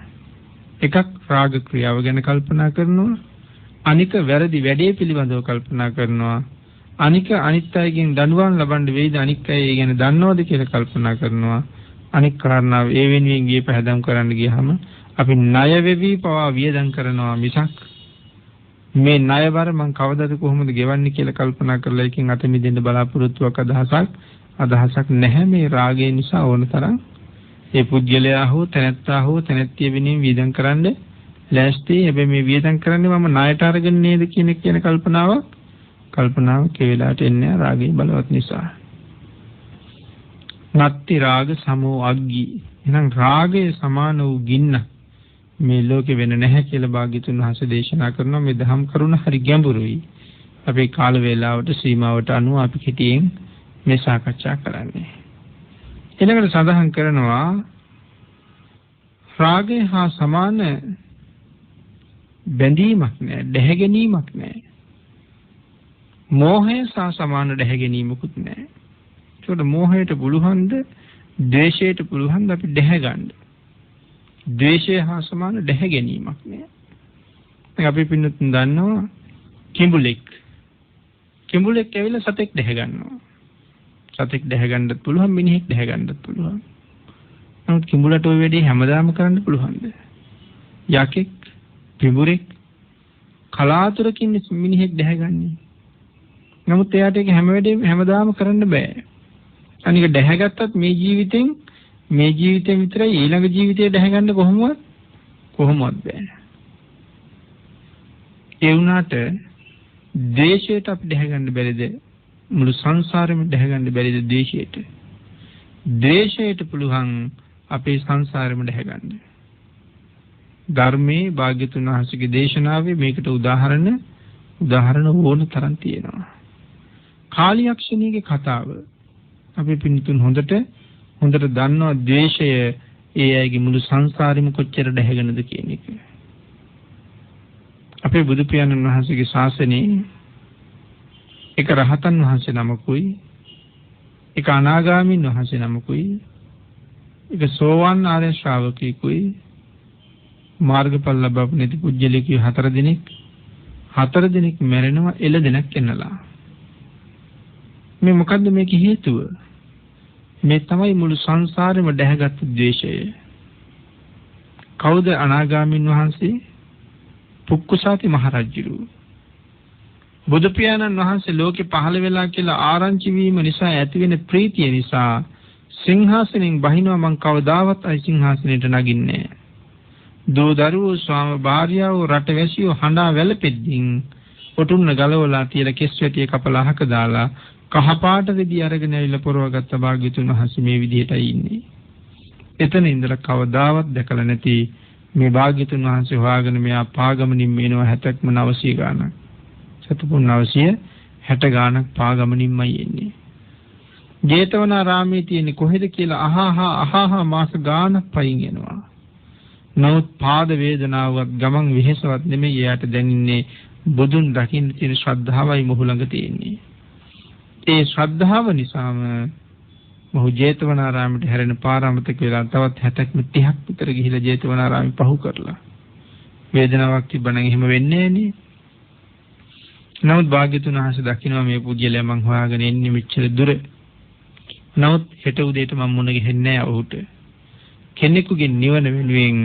එකක් රාග ක්‍රියාව ගැන කල්පනා කරනවා. අනික වැරදි වැඩේ පිළිබඳව කල්පනා කරනවා. අනික අනිත් අයගෙන් දඬුවම් ලබන්න වෙයිද අනික් අය ඒ ගැන දන්නවද කියලා කල්පනා කරනවා. අනික් කාරණාව ඒ වෙනුවෙන් ගියේ පහදම් කරන්න ගියාම අපි ණය වෙවි පවා වියදම් කරනවා මිසක් මේ ණයවර මං කවදාද කොහොමද ගෙවන්නේ කියලා කල්පනා කරලා එකකින් අත මිදෙන්න බලාපොරොත්තුවක් අදහසක් නැහැ. මේ රාගය නිසා ඕන තරම් ඒ පුද්ගලයා හෝ තැනැත්තා හෝ තැනැත්තිය වෙනුවෙන් වියදම් කරන්න ලෑස්ති. හැබැයි මේ වියදම් කරන්නේ මම ණයට අරගෙන නේද කියන කල්පනාව කෙවෙලාට එන්නේ රාගය බලවත් නිසා. නත්ති රාග සමෝ අග්ගී. එහෙනම් රාගය සමාන වූ ගින්න මේ ලෝකේ වෙන නැහැ කියලා භාග්‍යතුන් වහන්සේ දේශනා කරනවා. මේ දහම් කරුණ හරි ගැඹුරුයි. අපේ කාල වේලාවට සීමාවට අනුව අපි කෙටියෙන් මේ සාකච්ඡා කරන්නේ. ඊළඟට සඳහන් කරනවා රාගය හා සමාන බැඳීමක් නැහැ, දැහැගැනීමක් නැහැ. මෝහය සහ සමාන දැහැගැනීමකුත් නැහැ. ඒකට මෝහයට පුළුවන්ද, ද්වේෂයට පුළුවන්ද අපි දැහැගන්න? ද්වේෂය හා සමාන දැහැගැනීමක් නැහැ. දැන් අපි පින්නතුන් දන්නවා කිඹුලෙක් ඇවිල්ලා සතෙක් දැහැගන්නවා. සතෙක් දැහැගන්නත් පුළුවන්, මිනිහෙක් දැහැගන්නත් පුළුවන්. නමුත් කිඹුලට ওই වැඩේ හැමදාම කරන්න පුළුවන්ද? යකෙක්, පිඹුරෙක් කලාතුරකින් මිනිහෙක් දැහැගන්නේ. නමුත් එයාට ඒක හැමදාම කරන්න බෑ. අනික දැහැගත්තත් මේ ජීවිතෙන් විතරයි ඊළඟ ජීවිතේ දැහැගන්න කොහොමවත් බෑ. ඒ වුණාට ද්වේෂයට අපි දැහැගන්න බැරිද? මුළු සංසාරෙම දැහැගන්න බැරිද ද්වේෂයට? ද්වේෂයට පුළුවන් අපේ සංසාරෙම දැහැගන්න. ධර්මයේ භාග්‍යතුන් වහන්සේගේ දේශනාවේ මේකට උදාහරණ ඕන තරම් තියෙනවා. කාලියක්ෂණීගේ කතාව අපි පින්තුන් හොඳට දන්නවා. ද්වේෂය ඒ අයගේ මුළු සංසාරෙම කොච්චර දැහැගෙනද කියන එක. අපේ බුදු පියාණන් වහන්සේගේ ශාසනයේ එක රහතන් වහන්සේ නමකුයි, එක අනාගාමීන් වහන්සේ නමකුයි, එක සෝවාන් ආර්ය ශ්‍රාවකයෙකුයි, මාර්ගඵල ලබපු නැති පුජ්‍යලෙකී 4 දෙනෙක් මැරෙනවා එළදෙනක් එන්නලා. මේ මොකද්ද මේකේ හේතුව? මේ තමයි මුළු සංසාරෙම දැහැගත් ද්වේෂය. කවුද අනාගාමීන් වහන්සේ? පුක්කුසාති මහරජුරු. බුදු පියාණන් වහන්සේ ලෝකේ පහළ වෙලා කියලා ආරංචි වීම නිසා ඇතිවෙන ප්‍රීතිය නිසා සිංහාසනෙන් බහිනවා. මං කවදාවත් අයි සිංහාසනෙට නගින්නේ නැහැ. දෝ දරුවෝ ස්වාම භාර්යාවෝ රටවැසියෝ හඬා වැළපෙද්දී ඔටුන්න ගලවලා තියලා කෙස් වැටිය කපලා අහක දාලා කහපාට රෙදි අරගෙන ඇවිල්ලා පොරවගත්ත භාග්‍යතුන් වහන්සේ මේ විදිහටයි ඉන්නේ. එතන ඉඳලා කවදාවත් දැකලා නැති මේ භාග්‍යතුන් වහන්සේ හොයාගෙන මෙයා පාගමනින් මේනවා 70ක්ම 900 ගාණක්. 960 ගාණක් පාගමනින්මයි එන්නේ. ජේතවනාරාමයේ තියෙන්නේ කොහෙද කියලා අහහා මාස ගාණක් පයින් එනවා. නමුත් පාද වේදනාවක් ගමන් වෙහෙසවත් නෙමෙයි. එයාට දැනෙන්නේ බුදුන් දකින්න තියෙන ශ්‍රද්ධාවයි මොහු ළඟ තියෙන්නේ. ඒ ශ්‍රද්ධාව නිසාම මොහු ජේතවනාරාමයට හැරෙන පාරාමතක වෙලා තවත් 60ක් 30ක් විතර ගිහිලා ජේතවනාරාමෙ පහු කරලා. වේදනාවක් තිබ්බනම් එහෙම වෙන්නේ නෑනේ. නමුත් භාග්‍යතුන් වහන්සේ දකින්නවා මේ පුජ්‍යලයා මං හොයාගෙන එන්නේ මෙච්චර දුර. නමුත් හෙට උදේට මම මුණ ගැහෙන්නේ නෑ ඔහුට. කෙනෙකුගේ නිවන වෙනුවෙන්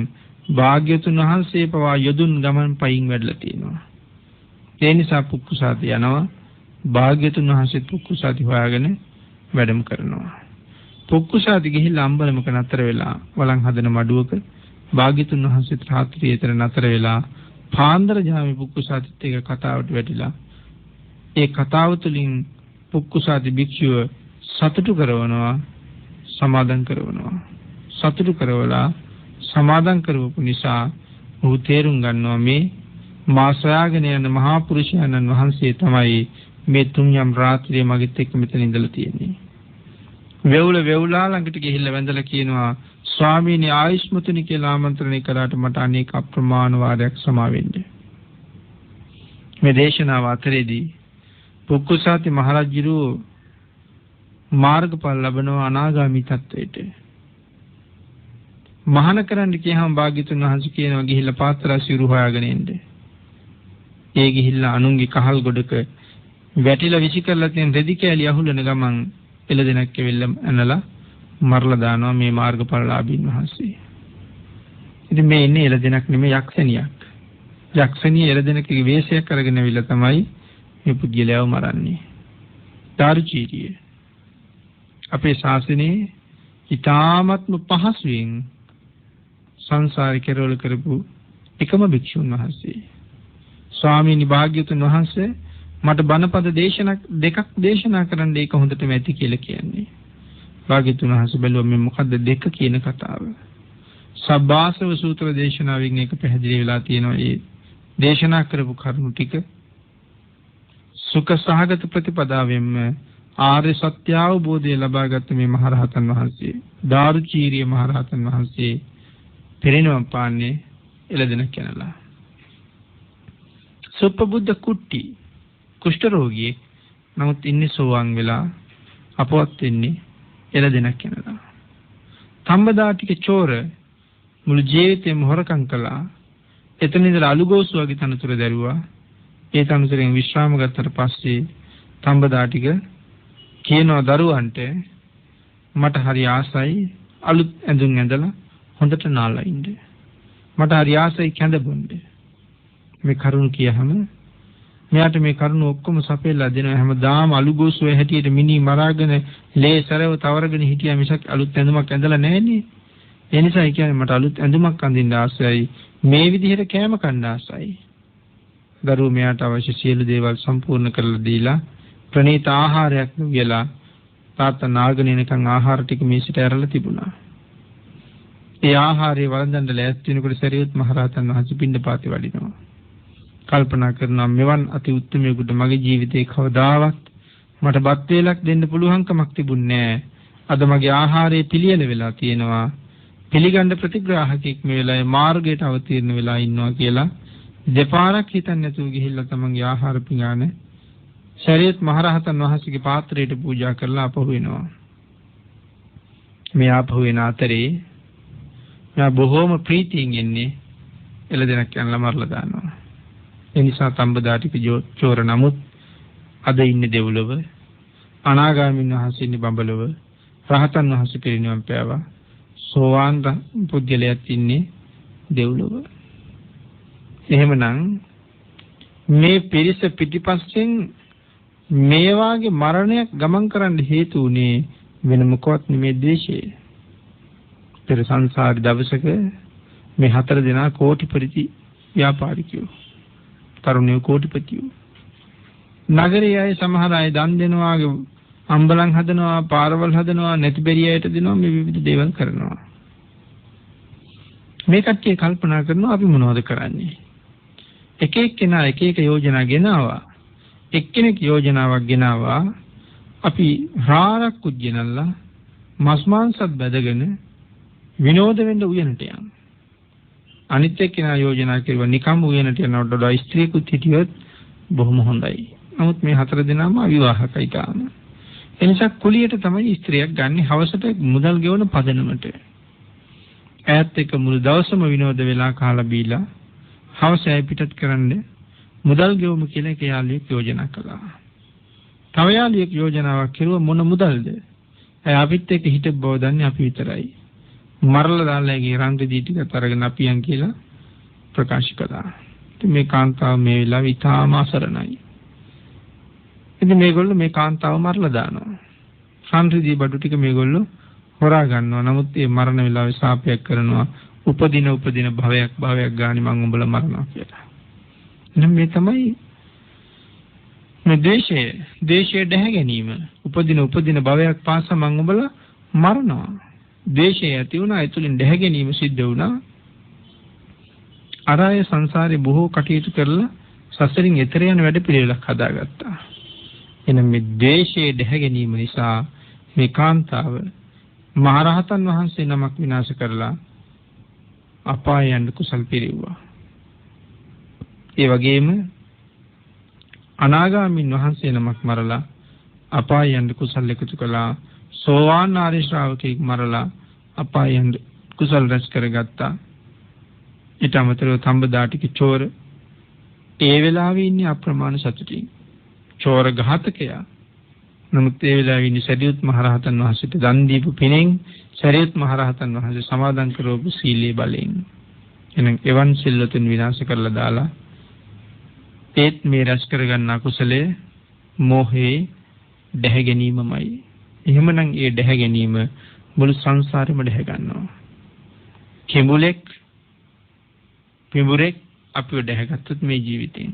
භාග්‍යතුන් වහන්සේ පවා යොදුන් ගමන් පයින් වැඩලා තියෙනවා. ඒ නිසා පුක්කුසාති යනවා. භාග්‍යතුන් වහන්සේ පුක්කුසාති හොයාගෙන වැඩම කරනවා. පුක්කුසාති ගිහිල්ලා අම්බලමක නතර වෙලා වළං හදන මඩුවක භාග්‍යතුන් වහන්සේත් රාත්‍රියේ තර නතර වෙලා පාන්දර ජාමේ පුක්කුසාතිත් එක්ක කතාවට වැටිලා ඒ කතාව තුළින් පුක්කුසාති භික්ෂුව සතුටු කරවනවා, සමාදන් කරවනවා. සතුටු කරවලා සමාදන් කරවපු නිසා ඔහු තේරුම් ගන්නවා මා සොයාගෙන යන මහා පුරුෂයන්න් වහන්සේ තමයි මේ තුන්යම් රාත්‍රියේ මගෙත් එක්ක මෙතන ඉඳලා තියෙන්නේ. වෙවුලා ළඟට ගිහිල්ලා වැඳලා කියනවා ස්වාමීනි ආයුෂ්මතුනි කියලා ආමන්ත්‍රණය කළාට මට අනේක අප්‍රමාණ වාරයක් සමා වෙන්න. මේ දේශනාව අතරේදී පුක්කුසාති මහරජුරු මාර්ගඵල ලැබනවා අනාගාමී තත්වයට. මහාන කරන්න කියහම භාග්‍යතුන් වහන්සේ කියනවා ගිහිල්ලා පාත්‍ර සිවුරු හොයාගෙන එන්න. ඒ ගිහිල්ලා අනුන්ගේ කහල් ගොඩක වැටිලා විසි කරලා තියෙන රෙදි කෑලි අහුලන ගමන් එළදෙනක් කෙවිල්ලා ඇනලා මරලා දානවා මේ මාර්ගඵලලාභීන් වහන්සේ. ඉතින් මේ ඉන්නේ එළදෙනක් නෙමෙයි යක්ෂණියක්. යක්ෂණිය එළදෙනකගේ වේශයක් අරගෙන අවිල්ලා තමයි මේ පුද්ගලයාව මරන්නේ. දාරුචීරිය. අපේ ශාසනයේ ඊ타ත්ම පහසුවෙන් සංසාරේ කෙරවල කරපු එකම භික්ෂුන් වහන්සේ. ස්වාමීනි භාග්‍යතුන් වහන්සේ මට බණපද දෙකක් දේශනා කරන්න ඒක හොඳටම ඇති කියලා කියන්නේ. භාග්‍යතුන් වහන්සේ බැලුවා මේ මොකද්ද දෙක කියන කතාව. සබ්බාසව සූත්‍ර දේශනාවෙන් ඒක පැහැදිලි වෙලා තියෙනවා. ඒ දේශනා කරපු කරුණු ටික සුඛ සහගත ප්‍රතිපදාවෙන්ම ආර්ය සත්‍ය අවබෝධය ලබාගත් මේ මහරහතන් වහන්සේ දාරුචීරිය මහරහතන් වහන්සේ පෙරෙනවම් පාන්නේ එළදෙනක් යනලා. සුප්පබුද්ධ කුට්ටි කුෂ්ඨ රෝගියෙක් නමුත් ඉන්නේ සෝවාන් වෙලා අපවත් වෙන්නේ එළදෙනක් යනලා. තම්බදාටික චෝර මුළු ජීවිතේම හොරකම් කළා. එතන ඉඳලා අලුගෝසු වගේ තනතුර දැරුවා. ඒ තනතුරෙන් විශ්‍රාම ගත්තට පස්සේ තම්බදාටික කියනවා දරුවන්ට මට හරි ආසයි අලුත් ඇඳුම් ඇඳලා හොඳට නාලා ඉන්න. මට හරි ආසයි කැඳ බොන්න. මේ කරුණ කියහම මෙයාට මේ කරුණ ඔක්කොම සපෙල්ලා දෙනවා. හැමදාම අලුගෝසුවේ හැටියට මිනි මරාගෙන ලේ සරව තවරගෙන හිටියා මිසක් අලුත් ඇඳුමක් ඇඳලා නැහැනේ. ඒ නිසා කියන්නේ මට අලුත් ඇඳුමක් අඳින්න ආසයි. මේ විදිහට කෑම කන්න ආසයි. දරුවෝ මෙයාට අවශ්‍ය සියලු දේවල් සම්පූර්ණ කරලා දීලා ප්‍රණීත ආහාරයක් නුගලා තාත්තා නාගෙන එනකන් ආහාර ටික මේසට ඇරලා තිබුණා. ඒ ආහාරය වළඳන්න ලෑස්ති වෙනකොට සරියුත් මහරහතන් වහන්සේ පිණ්ඩපාතේ වඩිනවා. කල්පනා කරනවා මෙවන් අති උත්තමයෙකුට මගේ ජීවිතේ කවදාවත් මට බත් වේලක් දෙන්න පුළුවන්කමක් තිබුණේ නැහැ. අද මගේ ආහාරයේ පිළියෙල වෙලා තියෙනවා. පිළිගන්න ප්‍රතිග්‍රාහකෙක් මේ වෙලාවේ මාර්ගයට අවතීර්ණ වෙලා ඉන්නවා කියලා දෙපාරක් හිතන්නේ නැතුව ගිහිල්ලා තමන්ගේ ආහාර පිඟාන සරියුත් මහරහතන් වහන්සේගේ පාත්‍රයට පූජා කරලා අපහු වෙනවා. මේ අපහු වෙන අතරේ මා බොහෝම ප්‍රීතියෙන් ඉන්නේ එළදෙනක් යනලා මරලා දානවා. ඒ නිසා තම්බදාටික චෝර නමුත් අද ඉන්නේ දෙව්ලොව, අනාගාමීන් වහන්සේ ඉන්නේ බඹලොව, රහතන් වහන්සේ පිරිනිවන් පෑවා. සෝවාන් පුද්ගලයාත් ඉන්නේ දෙව්ලොව. එහෙමනම් මේ පිරිස පිටිපස්සෙන් මේ වාගේ මරණයක් ගමන් කරන්න හේතු උනේ වෙන මොකවත් නෙමේ ද්වේෂය. පෙර සංසාරේ දවසක මේ 4 දෙනා කෝටිපති ව්‍යාපාරිකයෝ, තරුණයෝ කෝටිපතියෝ. නගරයේ අය සමහර අය දන් දෙනවා, අම්බලම් හදනවා, පාරවල් හදනවා, නැති බැරි අයට දෙනවා, මේ විවිධ දේවල් කරනවා. මේ කට්ටිය කල්පනා කරනවා අපි මොනවද කරන්නේ? එක එක්කෙනා එක එක යෝජනා ගෙනාවා. එක්කෙනෙක් යෝජනාවක් ගෙනාවා අපි රාරක් කුජ්ජනල්ලා මස් මාංශත් බැදගෙන විනෝද වෙන්න උයනට යන්න. අනිත් එක්කෙනා යෝජනා කරුවා නිකම් උයනට යනකොට වඩා ස්ත්‍රියකුත් හිටියොත් බොහොම හොඳයි. නමුත් මේ 4 දෙනාම අවිවාහකයි තාම. එනිසා කුලියට තමයි ස්ත්‍රියක් ගන්න හවසට මුදල් ගෙවන පදනමට. ඈත් එක්ක මුළු දවසම විනෝද වෙලා කාලා බීලා හවස ඇය පිටත් කරන්න මුදල් ගෙවමු කියලා එක යාළුවෙක් යෝජනා කළා. තව යාළුවෙක් යෝජනාවක් කරුවා මොන මුදල්ද? ඇය අපිත් එක්ක හිටපු බව දන්නේ අපි විතරයි. මරලා දාලා ඒගේ රංගදී ටිකත් අරගෙන අපියන් කියලා ප්‍රකාශ කළා. ඉතින් මේ කාන්තාව මේ වෙලාවේ ඉතාම අසරණයි. ඉතින් මේගොල්ලෝ මේ කාන්තාව මරලා දානවා. රංගදී බඩු ටික මේගොල්ලෝ හොරා ගන්නවා. නමුත් මේ මරණ වෙලාවේ සාපයක් කරනවා. උපදින භවයක් ගානේ මම උඹලා මරනවා කියලා. එහෙනම් මේ තමයි මේ දේශය දැහැ ගැනීම. උපදින භවයක් පාසා මම උඹලා මරනවා. දේශය ඇති වුණා, ඒ තුලින් දැහැ ගැනීම සිද්ධ වුණා. අර අය සංසාරේ බොහෝ කටයුතු කරලා සසරින් එතර යන වැඩ පිළිවෙලක් හදාගත්තා. එනම් මේ ද්වේෂයේ දැහැ ගැනීම නිසා මේ කාන්තාව මහරහතන් වහන්සේ නමක් විනාශ කරලා අපාය යන්න කුසල් පිරිව්වා. ඒ වගේම අනාගාමීන් වහන්සේ නමක් මරලා අපාය යන්න කුසල් එකතු කළා. සෝවාන් ආර්ය ශ්‍රාවකෙක් මරලා අපාය යන්න කුසල් රැස් කරගත්තා. ඊට අමතරව තඹදාටික චෝර ඒ වෙලාවේ ඉන්නේ අප්‍රමාණ සතුටින්. චෝර ඝාතකයා. නමුත් ඒ වෙලාවේ ඉන්නේ සරියුත් මහරහතන් වහන්සේට දන් දීපු පිණෙන් සරියුත් මහරහතන් වහන්සේ සමාදන් කරවපු සීලයේ බලයෙන්. එහෙනම් එවන් සිල්වතුන් විනාශ කරලා දාලා ඒත් මේ රැස් කරගන්න කුසලයේ මෝහේ දැහැ ගැනීමමයි. එහෙමනම් ඒ දැහැ ගැනීම මුළු සංසාරෙම දැහැ ගන්නවා. පිඹුරෙක් අපිව දැහැගත්තොත් මේ ජීවිතෙන්.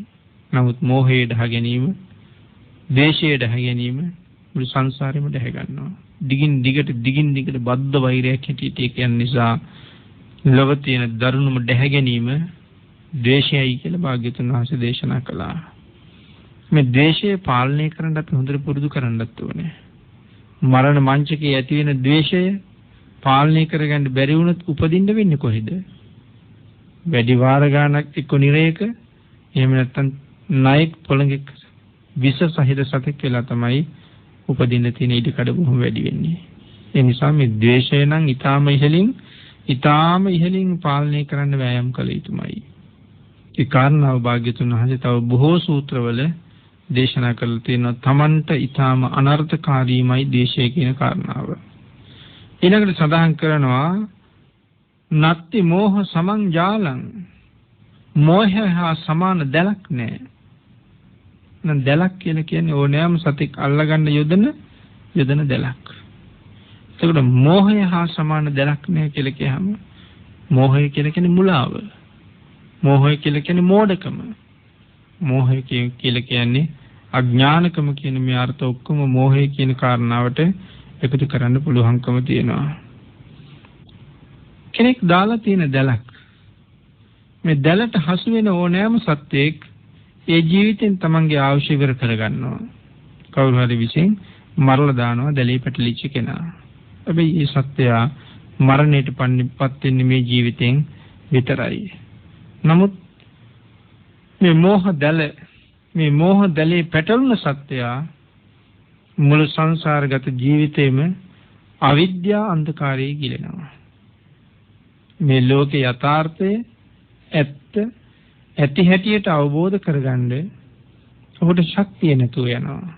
නමුත් මෝහයේ දැහැ ගැනීම, ද්වේෂයේ දැහැ ගැනීම මුළු සංසාරෙම දැහැ ගන්නවා. දිගින් දිගට බද්ධ වෛරයක් හැටියට ඒ කියන නිසා ලොව තියෙන දරුණුම දැහැ ගැනීම ද්වේෂයයි කියලා භාග්‍යවතුන් වහන්සේ දේශනා කළා. මේ ද්වේෂය පාලනය කරන්න අපි හොඳට පුරුදු කරන්නත් ඕනේ. මරණ මංචකයේ ඇති වෙන ද්වේෂය පාලනය කරගන්න බැරි වුණොත් උපදින්න වෙන්නේ කොහෙද? වැඩි වාර ගානක් එක්ක නිරේක, එහෙම නැත්නම් නායක පොළඟක විස සහිත සතෙක් වෙලා තමයි උපදින්න තියෙන ඉඩ කඩ බොහොම වැඩි වෙන්නේ. ඒ නිසා මේ ද්වේෂය නම් ඊටාම ඉහළින් පාලනය කරන්න වෑයම් කළ යුතුමයි. ඒ කාරණාව භාග්‍යතුන් වහන්සේ තව බොහෝ සූත්‍රවල දේශනා කරලා තියෙනවා. තමන්ට ඊටාම අනර්ථකාරීමයි ද්වේෂය කියන කාරණාව. ඊළඟට සඳහන් කරනවා නත්ති මෝහ සමං ජාලං. මෝහය හා සමාන දැලක් නැහැ. නම් දැලක් කියලා කියන්නේ ඕනෑම සතෙක් අල්ලගන්න යොදන දැලක්. ඒකට මෝහය හා සමාන දැලක් නැහැ කියලා කියහම මෝහය කියලා කියන්නේ මුලාව. මෝහය කියලා කියන්නේ මෝඩකම. මෝහය කියලා කියන්නේ අඥානකම කියන මේ අර්ථ ඔක්කොම මෝහය කියන කාරණාවට එකතු කරන්න පුළුවන්කම තියෙනවා. කෙනෙක් දාලා තියෙන දැලක්. මේ දැලට හසු වෙන ඕනෑම සත්‍යයක් ඒ ජීවිතෙන් තමන්ගේ අවශ්‍ය ඉවර කරගන්නවා. කවුරු හරි විසින් මරලා දානවා දැලේ පැටලිච්ච කෙනා. හැබැයි මේ සත්‍යය මරණයට පත් වෙන්නේ මේ ජීවිතෙන් විතරයි. නමුත් මේ මෝහ දැලේ පැටලුණ සත්‍යය මුළු සංසාරගත ජීවිතේම අවිද්‍යා අන්ධකාරයේ ගිලෙනවා. මේ ලෝකේ යථාර්ථය ඇති හැටියට අවබෝධ කරගන්න ඔහුට ශක්තිය නැතුව යනවා.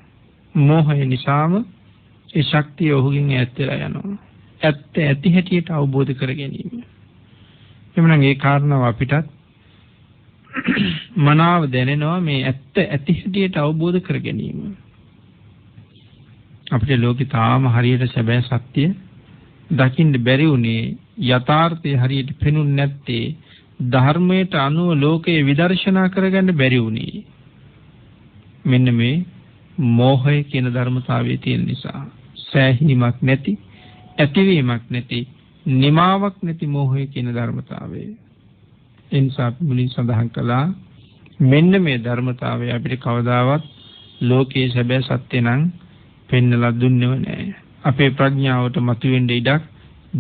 මෝහය නිසාම ඒ ශක්තිය ඔහුගෙන් ඈත් වෙලා යනවා. ඇති හැටියට අවබෝධ කර ගැනීම. එhmenan ඒ කාරණාව අපිටත් මනාව දැනෙනවා. මේ ඇති හැටියට අවබෝධ කර ගැනීම. අපිට ලෝකේ තාම හරියට සැබෑ සත්‍ය දකින්න බැරි වුණේ යථාර්ථය හරියට පෙනුනේ නැත්තේ ධර්මයට අනුව ලෝකයේ විදර්ශනා කරගන්න බැරි වුණේ. මෙන්න මේ මෝහය කියන ධර්මතාවයේ තියෙන නිසා. සෑහීමක් නැති, ඇතිවීමක් නැති, නිමාවක් නැති මෝහය කියන ධර්මතාවය. එනිසා මුලින් සඳහන් කළා මෙන්න මේ ධර්මතාවය අපිට කවදාවත් ලෝකයේ සැබෑ සත්‍ය නම් පෙන්නලා දුන්නේව නැහැ. අපේ ප්‍රඥාවට මතුවෙන්න ඉඩක්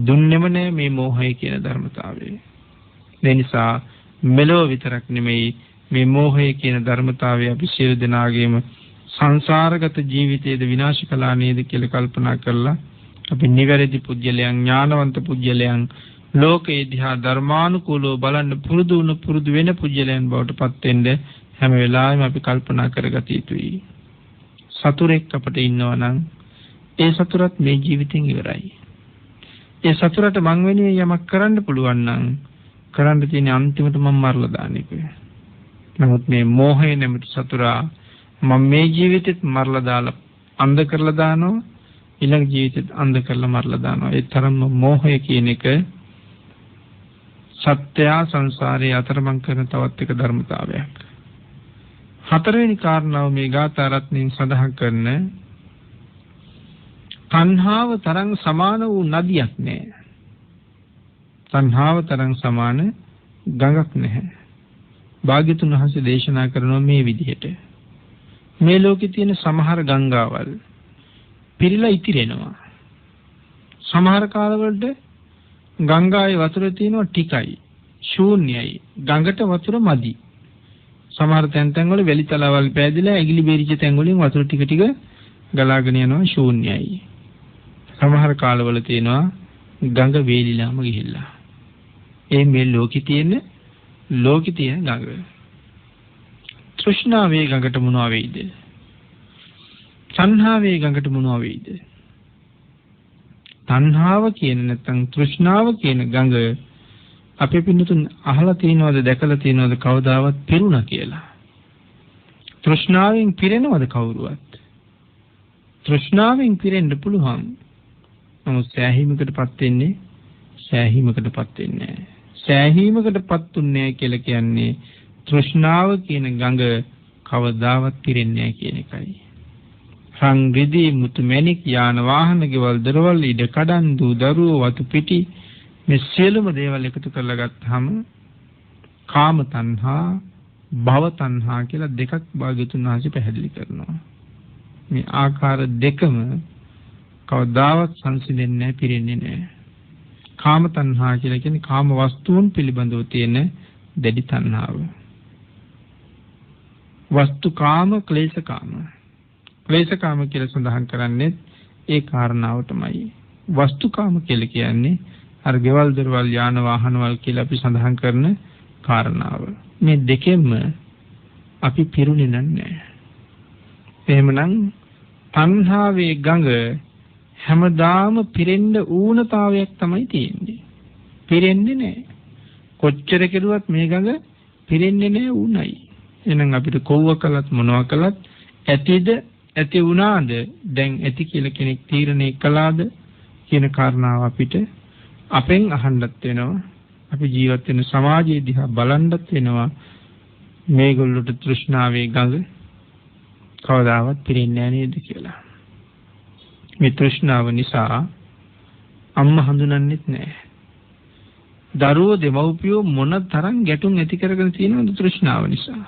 දුන්නේම නැහැ මේ මෝහය කියන ධර්මතාවය. ඒ නිසා මෙලොව විතරක් නෙමෙයි මේ මෝහය කියන ධර්මතාවය අපි සියලු දෙනාගේම සංසාරගත ජීවිතයේද විනාශ කළා නේද කියලා කල්පනා කරලා අපි නිවැරදි පුජ්‍යලයන්, ඥානවන්ත පුජ්‍යලයන්, ලෝකේ දිහා ධර්මානුකූලව බලන්න පුරුදු වෙන පුජ්‍යලයන් බවට පත් වෙන්න හැම වෙලාවෙම අපි කල්පනා කරගත යුතුයි. සතුරෙක් අපිට ඉන්නවා නම් ඒ සතුරත් මේ ජීවිතෙන් ඉවරයි. ඒ සතුරට මං වෙනුවෙන් යමක් කරන්න පුළුවන් නම් කරන්න තියෙන අන්තිමට මම මරලා දාන එක. නමුත් මේ මෝහය නැමැති සතුරා මම මේ ජීවිතෙත් මරලා දාලා අන්ධ කරලා දානවා, ඊළඟ ජීවිතෙත් අන්ධ කරලා මරලා දානවා. ඒ තරම්ම මෝහය කියන එක සත්‍ය සංසාරයේ අතරමං කරන තවත් එක ධර්මතාවයක්. හතරවෙනි කාරණාව මේ ගාථා රත්නයෙන් සඳහන් කරන තණ්හාව තරම් සමාන වූ නදියක් නැහැ. තණ්හාව තරම් සමාන ගඟක් නැහැ. භාග්‍යතුන් වහන්සේ දේශනා කරනවා මේ විදිහට. මේ ලෝකේ තියෙන සමහර ගංගාවල් පිරීලා ඉතිරෙනවා. සමහර කාලවලට ගංගාවේ වතුර තියෙනවා ටිකයි, ශූන්‍යයි. ගඟට වතුර මදි. සමහර තැන් වල වැලි තලාවල් පෑදිලා ඇගිලි බෙරිච්ච තැන් වලින් වතුර ටික ටික ගලාගෙන යනවා, ශූන්‍යයි. සමහර කාලවල තියෙනවා ගඟ වේලිලාම ගිහිල්ලා. මේ ලෝකේ තියෙන ගඟ. තෘෂ්ණාවේ ගඟට මොනවා වෙයිද? තණ්හාවේ ගඟට මොනවා වෙයිද? තණ්හාව කියන නැත්නම් තෘෂ්ණාව කියන ගඟ අපේ පින්නතුන් අහලා තියෙනවද, දැකලා තියෙනවද කවදාවත් පිරුණා කියලා? තෘෂ්ණාවෙන් පිරෙනවද කවුරුවත්? තෘෂ්ණාවෙන් පිරෙන්න පුළුවන්. නමුත් සෑහීමකටපත් වෙන්නේ නැහැ. සෑහීමකටපත් උන්නේ කියලා කියන්නේ තෘෂ්ණාව කියන ගඟ කවදාවත් පිරෙන්නේ නැහැ කියන එකයි. රන් රිදී මුතු මැණික් යාන වාහන ගෙවල් දරවල් ඉඩ කඩන් දූ දරුවෝ වතු පිටි මේ සියලුම දේවල් එකතු කරලා ගත්තාම කාම තණ්හා, භව තණ්හා කියලා දෙකක් භාග්‍යතුන් වහන්සේ පැහැදිලි කරනවා. මේ ආකාර දෙකම කවදාවත් සංසිඳෙන්නේ නැහැ, පිරෙන්නේ නැහැ. කාම තණ්හා කියලා කියන්නේ කාම වස්තුන් පිළිබඳව තියෙන දැඩි තණ්හාව. වස්තු කාම, ක්ලේශ කාම. ක්ලේශ කාම කියලා සඳහන් කරන්නේ ඒ කාරණාවටමයි. වස්තු කාම කියලා කියන්නේ අර ගෙවල් දොරවල් යාන වාහනවල් කියලා අපි සඳහන් කරන කාරණාව. මේ දෙකෙන්ම අපි පිරුණේ නැහැ. එහෙමනම් තණ්හාවේ ගඟ හැමදාම පිරෙන්න ඌනතාවයක් තමයි තියෙන්නේ. පිරෙන්නේ නැහැ. කොච්චර කෙරුවත් මේ ගඟ පිරෙන්නේ නැහැ, ඌනයි. එහෙනම් අපිට කොව්ව කළත් මොනවා කළත් ඇති වුණාද, දැන් ඇති කියලා කෙනෙක් තීරණය කළාද කියන කාරණාව අපිට අපෙන් අහන්නත් වෙනවා. අපි ජීවත් වෙන සමාජයේ දිහා බලන්නත් වෙනවා. මේගොල්ලොට තෘෂ්ණාවේ ගඟ කවදාවත් පිරෙන්නේ නැහැ නේද කියලා. මේ තෘෂ්ණාව නිසා අම්මා හඳුනන්නෙත් නැහැ. දරුවෝ දෙමව්පියෝ මොන තරම් ගැටුම් ඇති කරගෙන තියෙනවද තෘෂ්ණාව නිසා.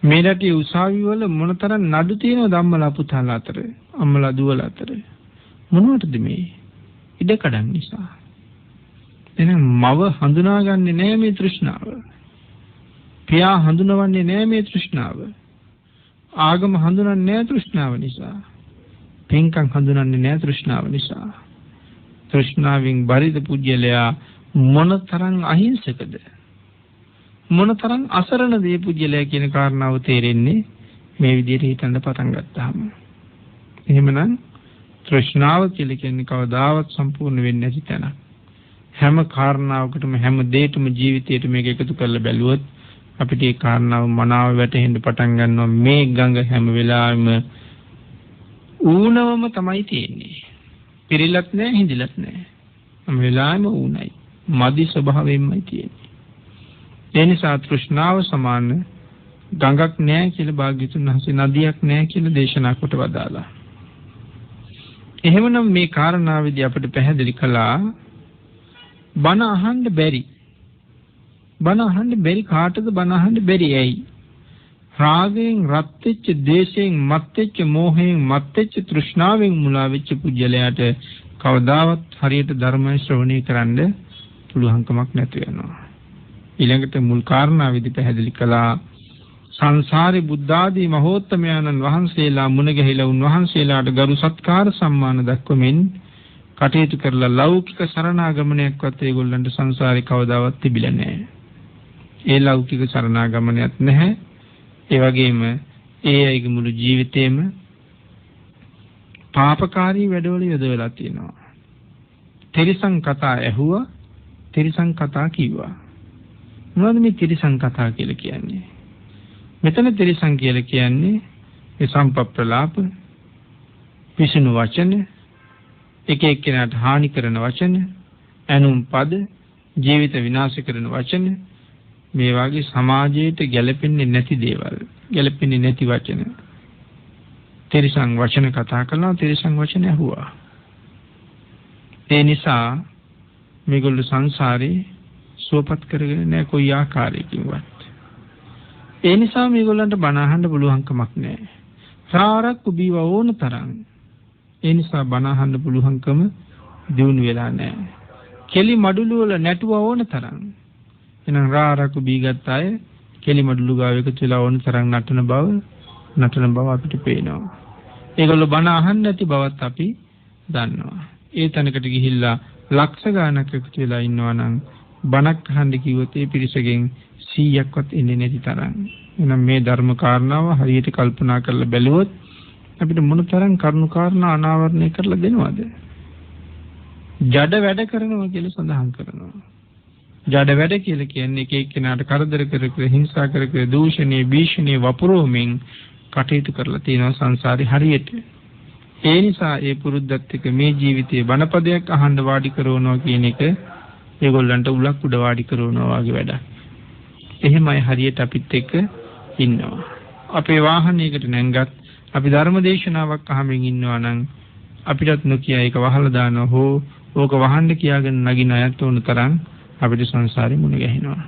මේ රටේ උසාවි වල මොන තරම් නඩු තියෙනවද අම්මලා පුතාලා අතර, අම්මලා දුවලා අතර. මොනවටද මේ? ඉඩකඩම් නිසා. එහෙනම් මව හඳුනාගන්නේ නැහැ මේ තෘෂ්ණාව. පියා හඳුනවන්නේ නැහැ මේ තෘෂ්ණාව. ආගම හඳුනන්නේ නැහැ තෘෂ්ණාව නිසා. පින්කම් හඳුනන්නේ නැහැ තෘෂ්ණාව නිසා. තෘෂ්ණාවෙන් බරිත පුජ්‍යලයා මොනතරම් අහිංසකද, මොනතරම් අසරණ දේ පුජ්‍යලයා කියන කාරණාව තේරෙන්නේ මේ විදිහට හිතන්න පටන් ගත්තාම. එහෙමනම් තෘෂ්ණාව කියලා කියන්නේ කවදාවත් සම්පූර්ණ වෙන්නේ නැති තැන. හැම කාරණාවකටම, හැම දෙයකම ජීවිතයට මේක එකතු කරලා බැලුවොත් අපිට ඒ කාරණාව මනාව වැටහෙන්න පටන් ගන්නවා. මේ ගඟ හැම වෙලාවෙම ඌනවම තමයි තියෙන්නේ. පිරිලත් නැහැ, හිඳිලත් නැහැ. හැම වෙලාවෙම ඌනයි. මදි ස්වභාවයෙන්මයි තියෙන්නේ. ඒ නිසා තෘෂ්ණාව සමාන ගඟක් නැහැ කියලා භාග්‍යතුන් වහන්සේ, නදියක් නැහැ කියලා දේශනා කොට වදාලා. එහෙමනම් මේ කාරණාවේදී අපිට පැහැදිලි කළා බණ අහන්න බැරි. බණ අහන්න බැරි කාටද බණ අහන්න බැරි ඇයි? රාගයෙන් රත් වෙච්ච, ද්වේෂයෙන් මත් වෙච්ච, මෝහයෙන් මත් වෙච්ච, තෘෂ්ණාවෙන් මුලා වෙච්ච පුජ්‍යලයට කවදාවත් හරියට ධර්ම ශ්‍රවණය කරන්න පුළුවන්කමක් නැති වෙනවා. ඊළඟට මුල් කාරණාවේදී පැහැදිලි කළා සංසාරේ බුද්ධ ආදී මහෝත්තමයන්න් වහන්සේලා මුණ ගැහිලා උන්වහන්සේලාට ගරු සත්කාර සම්මාන දක්වමින් කටයුතු කරලා ලෞකික සරණාගමනයක්වත් ඒගොල්ලන්ට සංසාරේ කවදාවත් තිබිලා නැහැ. ඒ ලෞකික සරණාගමනයක් නැහැ. ඒ වගේම ඒ අයගේ මුළු ජීවිතේම පාපකාරී වැඩවල යොදවලා තියෙනවා. තිරිසන් කතා ඇහුවා, තිරිසන් කතා කිව්වා. මොනවද මේ තිරිසන් කතා කියලා කියන්නේ? මෙතන තිරිසන් කියලා කියන්නේ ඒ සම්පප්‍රලාප, විසුණු වචන, එක එක්කෙනාට හානි කරන වචන, ඇනුම් පද, ජීවිත විනාශ කරන වචන, මේ වගේ සමාජයට ගැලපෙන්නේ නැති දේවල්, ගැලපෙන්නේ නැති වචන. තිරිසන් වචන කතා කළා, තිරිසන් වචන ඇහුවා. ඒ නිසා මේගොල්ලෝ සංසාරේ සුවපත් කරගෙන නැහැ කොයි ආකාරයකින්වත්. ඒ නිසා මේගොල්ලන්ට බණ අහන්න පුළුවන්කමක් නැහැ. රාරක්කු බීව ඕන තරම්. ඒ නිසා බණ අහන්න පුළුවන්කම දියුණු වෙලා නැහැ. කෙලි මඩුළු වල නැටුව ඕන තරම්. එහෙනම් රාරක්කු බීගත් අය කෙලි මඩුළු ගාව එකතු වෙලා ඕන තරම් නටන බව අපිට පේනවා. ඒගොල්ලෝ බණ අහන්න නැති බවත් අපි දන්නවා. ඒ තැනකට ගිහිල්ලා ලක්ෂ ගාණක් එකතු වෙලා ඉන්නවා නම් බණක් අහන්න කිව්වොත් ඒ පිරිසගෙන් 100ක්වත් එන්නේ නැති තරම්. එහෙනම් මේ ධර්ම කාරණාව හරියට කල්පනා කරලා බැලුවොත් අපිට මොන තරම් කරුණු කාරණා අනාවරණය කරලා දෙනවද? ජඩ වැඩ කරනවා කියලා සඳහන් කරනවා. ජඩ වැඩ කියලා කියන්නේ එක එක්කෙනාට කරදර කර හිංසා කර දූෂණේ භීෂණේ වපුරවමින් කටයුතු කරලා තියෙනවා සංසාරේ හරියට. ඒ නිසා ඒ පුරුද්දත් එක්ක මේ ජීවිතයේ බණපදයක් අහන්න වාඩි කරනවා කියන එක ඒගොල්ලන්ට උලක් උඩ වාඩි කරනවා වගේ වැඩක්. එහෙමයි හරියට අපිත් එක්ක ඉන්නවා. අපේ වාහනයකට නැංගත් අපි ධර්ම දේශනාවක් අහමින් ඉන්නවා නම් අපිටත් නොකිය ඒක වහලා දානවා හෝ ඕක වහන්න කියාගෙන නගින අයත් උන තරම් අපිට සංසාරේ මුණ ගැහෙනවා.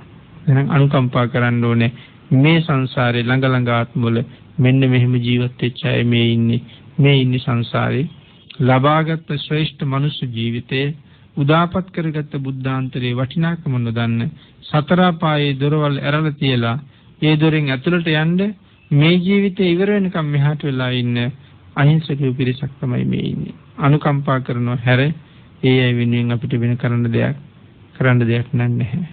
එහෙනම් අනුකම්පා කරන්න ඕනේ මේ සංසාරේ ළඟ ආත්මවල මෙන්න මෙහෙම ජීවත් වෙච්ච අය මේ ඉන්නේ සංසාරේ ලබාගත් ශ්‍රේෂ්ඨ මනුෂ්‍ය ජීවිතේ උදාපත් කරගත්ත බුද්ධාන්තරයේ වටිනාකම නොදන්න සතර පායේ දොරවල් ඇරලා තියලා ඒ දොරෙන් ඇතුළට යන්න මේ ජීවිතේ ඉවර වෙනකම් මෙහාට වෙලා ඉන්න අහිංසක පිරිසක් තමයි මේ ඉන්නේ. අනුකම්පා කරනවා හැර ඒ අය වෙනුවෙන් අපිට වෙන කරන්න දෙයක් නැහැ.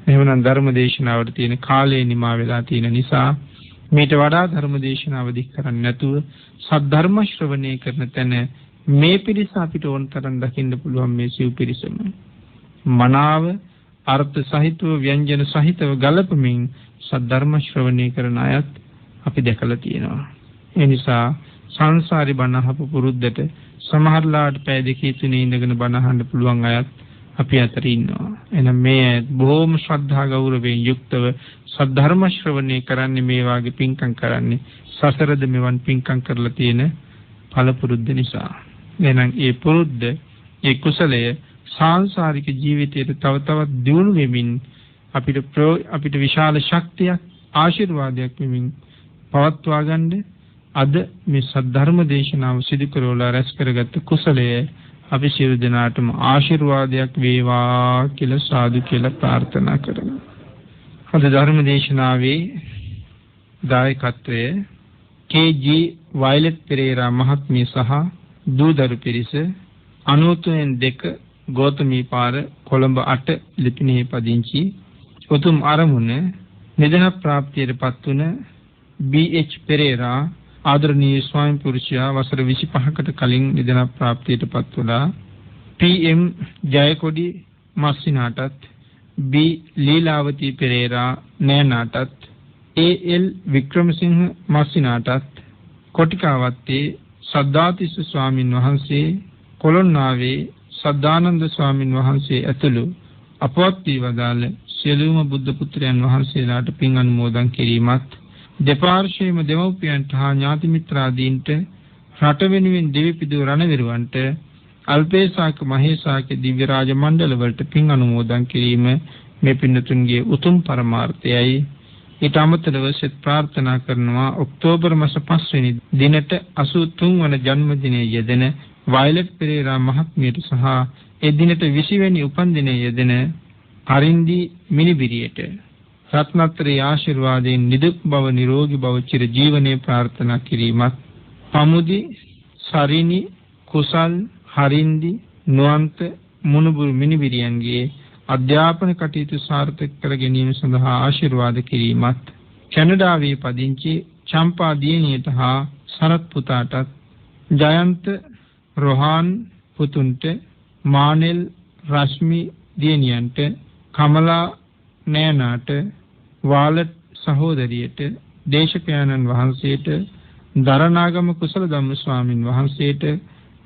එහෙමනම් ධර්ම දේශනාවට තියෙන කාලය නිමා වෙලා තියෙන නිසා මේට වඩා ධර්ම දේශනාව දික් කරන්නේ නැතුව සද්ධර්ම ශ්‍රවණය කරන තැන මේ පිරිස අපිට ඕන තරම් දකින්න පුළුවන් මේ සිව් පිරිසම මනාව අර්ථ සහිතව ව්‍යංජන සහිතව ගලපමින් සද්ධර්ම ශ්‍රවණය කරන අයත් අපි දැකලා තියෙනවා. ඒ නිසා සංසාරේ බණ අහපු පුරුද්දට සමහරලාට පැය දෙකේ තුනේ ඉඳගෙන බණ අහන්න පුළුවන් අයත් අපි අතර ඉන්නවා. එහෙනම් මේ බොහොම ශ්‍රද්ධා ගෞරවයෙන් යුක්තව සද්ධර්ම ශ්‍රවණය කරන්නේ මේ වාගේ පින්කම් කරන්නේ සසරද මෙවන් පින්කම් කරලා තියෙන ඵල පුරුද්ද නිසා. එහෙනම් ඒ පුරුද්ද ඒ කුසලය සාංශාරික ජීවිතයට තව තවත් දියුණු වෙමින් අපිට විශාල ශක්තියක් ආශිර්වාදයක් වෙමින් පවත්වා ගන්න අද මේ සද්ධර්ම දේශනාව සිදු කරවලා රැස් කරගත්ත කුසලය අපි සියලු දෙනාටම ආශිර්වාදයක් වේවා කියලා සාදු කියලා ප්‍රාර්ථනා කරමු. අද ධර්ම දේශනාවේ දායකත්වයේ කේ.ජී. වයලට් පෙරේරා මහත්මිය සහ දූදරු පිරිස 93 ගෝතමී පාර කොළඹ 8 ලිපිණෙහි පදිංචි උතුම් අරමුණ නිදන ප්‍රාප්තියටපත් වුණ බී.එච්. පෙරේරා ආදරණීය ස්වාමි පුරුෂයා වසර 25කට කලින් නිදන ප්‍රාප්තියටපත් වුණා. පී.එම්. ජයකොඩි මස්සිනාටත් බී. ලීලාවතී පෙරේරා නෑනාටත් ඒ.එල්. වික්‍රමසිංහ මස්සිනාටත් කොටිකාවත්තේ සද්ධාතිස්ස ස්වාමින් වහන්සේ කොළොන්නාවේ සද්ධානන්ද ස්වාමින් වහන්සේ ඇතුළු අපවත් වී වදාළ සියලුම බුද්ධ පුත්‍රයන් වහන්සේලාට පින් අනුමෝදන් කිරීමත් දෙපාර්ශ්වයේම දෙමව්පියන්ට හා ඥාති මිත්‍රාදීන්ට රට වෙනුවෙන් දෙවිපිදු රණවිරුවන්ට අල්පේසාක මහේසාක දිව්‍ය රාජ මණ්ඩල වලට පින් අනුමෝදන් කිරීම මේ පින්නතුන්ගේ උතුම් පරමාර්ථයයි. ඊට අමතරව සෙත් ප්‍රාර්ථනා කරනවා ඔක්තෝබර් මාස 5 වෙනි දිනට 83 වන ජන්මදිනයේ යෙදෙන වයලට් පෙරේරා මහත්මියට සහ ඒ දිනට 20 වෙනි උපන්දිනයේ යෙදෙන අරින්දි මිනිබිරියට රත්නත්‍රයේ ආශිර්වාදයෙන් නිදුක් බව නිරෝගී බව චිර ජීවනයේ ප්‍රාර්ථනා කිරීමත් පමුදි සරිනි කුසල් හරින්දි නුවන්ත මුණුබුරු මිනිබිරියන්ගේ අධ්‍යාපන කටයුතු සාර්ථක කර ගැනීම සඳහා ආශිර්වාද කිරීමත් කැනඩාවේ පදිංචි චම්පා දියණියට හා සරත් පුතාටත් ජයන්ත රොහාන් පුතුන්ට මානෙල් රශ්මි දියණියන්ට කමලා නෑනාට වාලට් සහෝදරියට දේශකයන්න් වහන්සේට දරණාගම කුසල ධම්ම ස්වාමින් වහන්සේට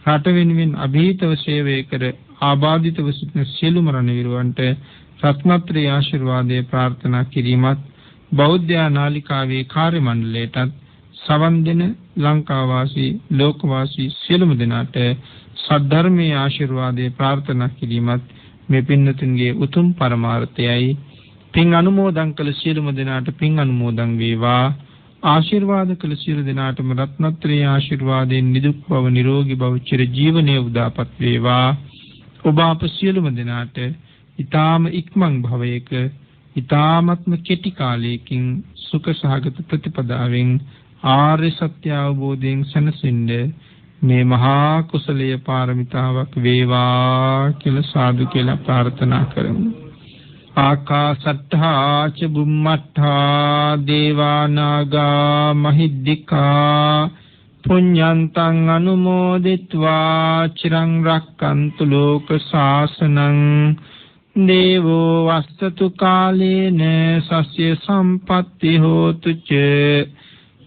රට වෙනුවෙන් අභීතව සේවය කර ආබාධිතව සිටින සියලුම රණවිරුවන්ට රත්නත්‍රයේ ආශිර්වාදයේ ප්‍රාර්ථනා කිරීමත් බෞද්ධ නාලිකාවේ කාර්ය මණ්ඩලයටත් සවන් දෙන ලංකාවාසී ලෝකවාසී සියලුම දෙනාට සද්ධර්මයේ ආශිර්වාදයේ ප්‍රාර්ථනා කිරීමත් මේ පින්නතුන්ගේ උතුම් පරමාර්ථයයි. පින් අනුමෝදන් කළ සියලුම දෙනාට පින් අනුමෝදන් වේවා. ආශිර්වාද කළ සියලු දෙනාටම රත්නත්‍රයේ ආශිර්වාදයෙන් නිදුක් බව නිරෝගී බව චිර ජීවනයේ උදාපත් වේවා. ඔබ අප සියලුම දෙනාට ඊ타ම ඉක්මන් භවයක ඊ타මත්ම කෙටි කාලයකින් සුඛ සහගත ප්‍රතිපදාවෙන් ආර්ය සත්‍ය අවබෝධයෙන් සැනසෙන්න මේ මහා කුසලයේ පාරමිතාවක් වේවා කියලා සාදු කියලා ප්‍රාර්ථනා කරමු. ආකාසට්ඨා ච බුම්මට්ඨා දේවා නාග මහිද්దికා පුඤ්ඤන්තං අනුමෝදිත්වා චිරං රක්칸තු ලෝක ශාසනං දේවෝ වස්සතු කාලේන සස්ය සම්පත්ති හෝතු ච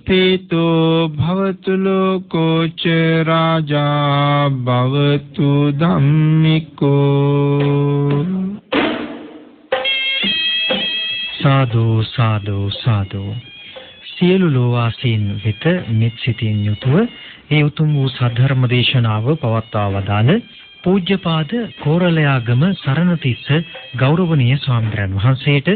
පීතෝ භවතු ලෝකෝ ච රාජා භවතු ධම්මිකෝ. සාදු සාදු සාදු. සියලු ලෝවාසීන් වෙත මෙත් සිතින් යුතුව ඒ උතුම් වූ සද්ධර්ම දේශනාව පවත්වා වදාළ පූජ්‍යපාද කෝරළයාගම සරණතිස්ස ගෞරවනීය ස්වාමීන් වහන්සේට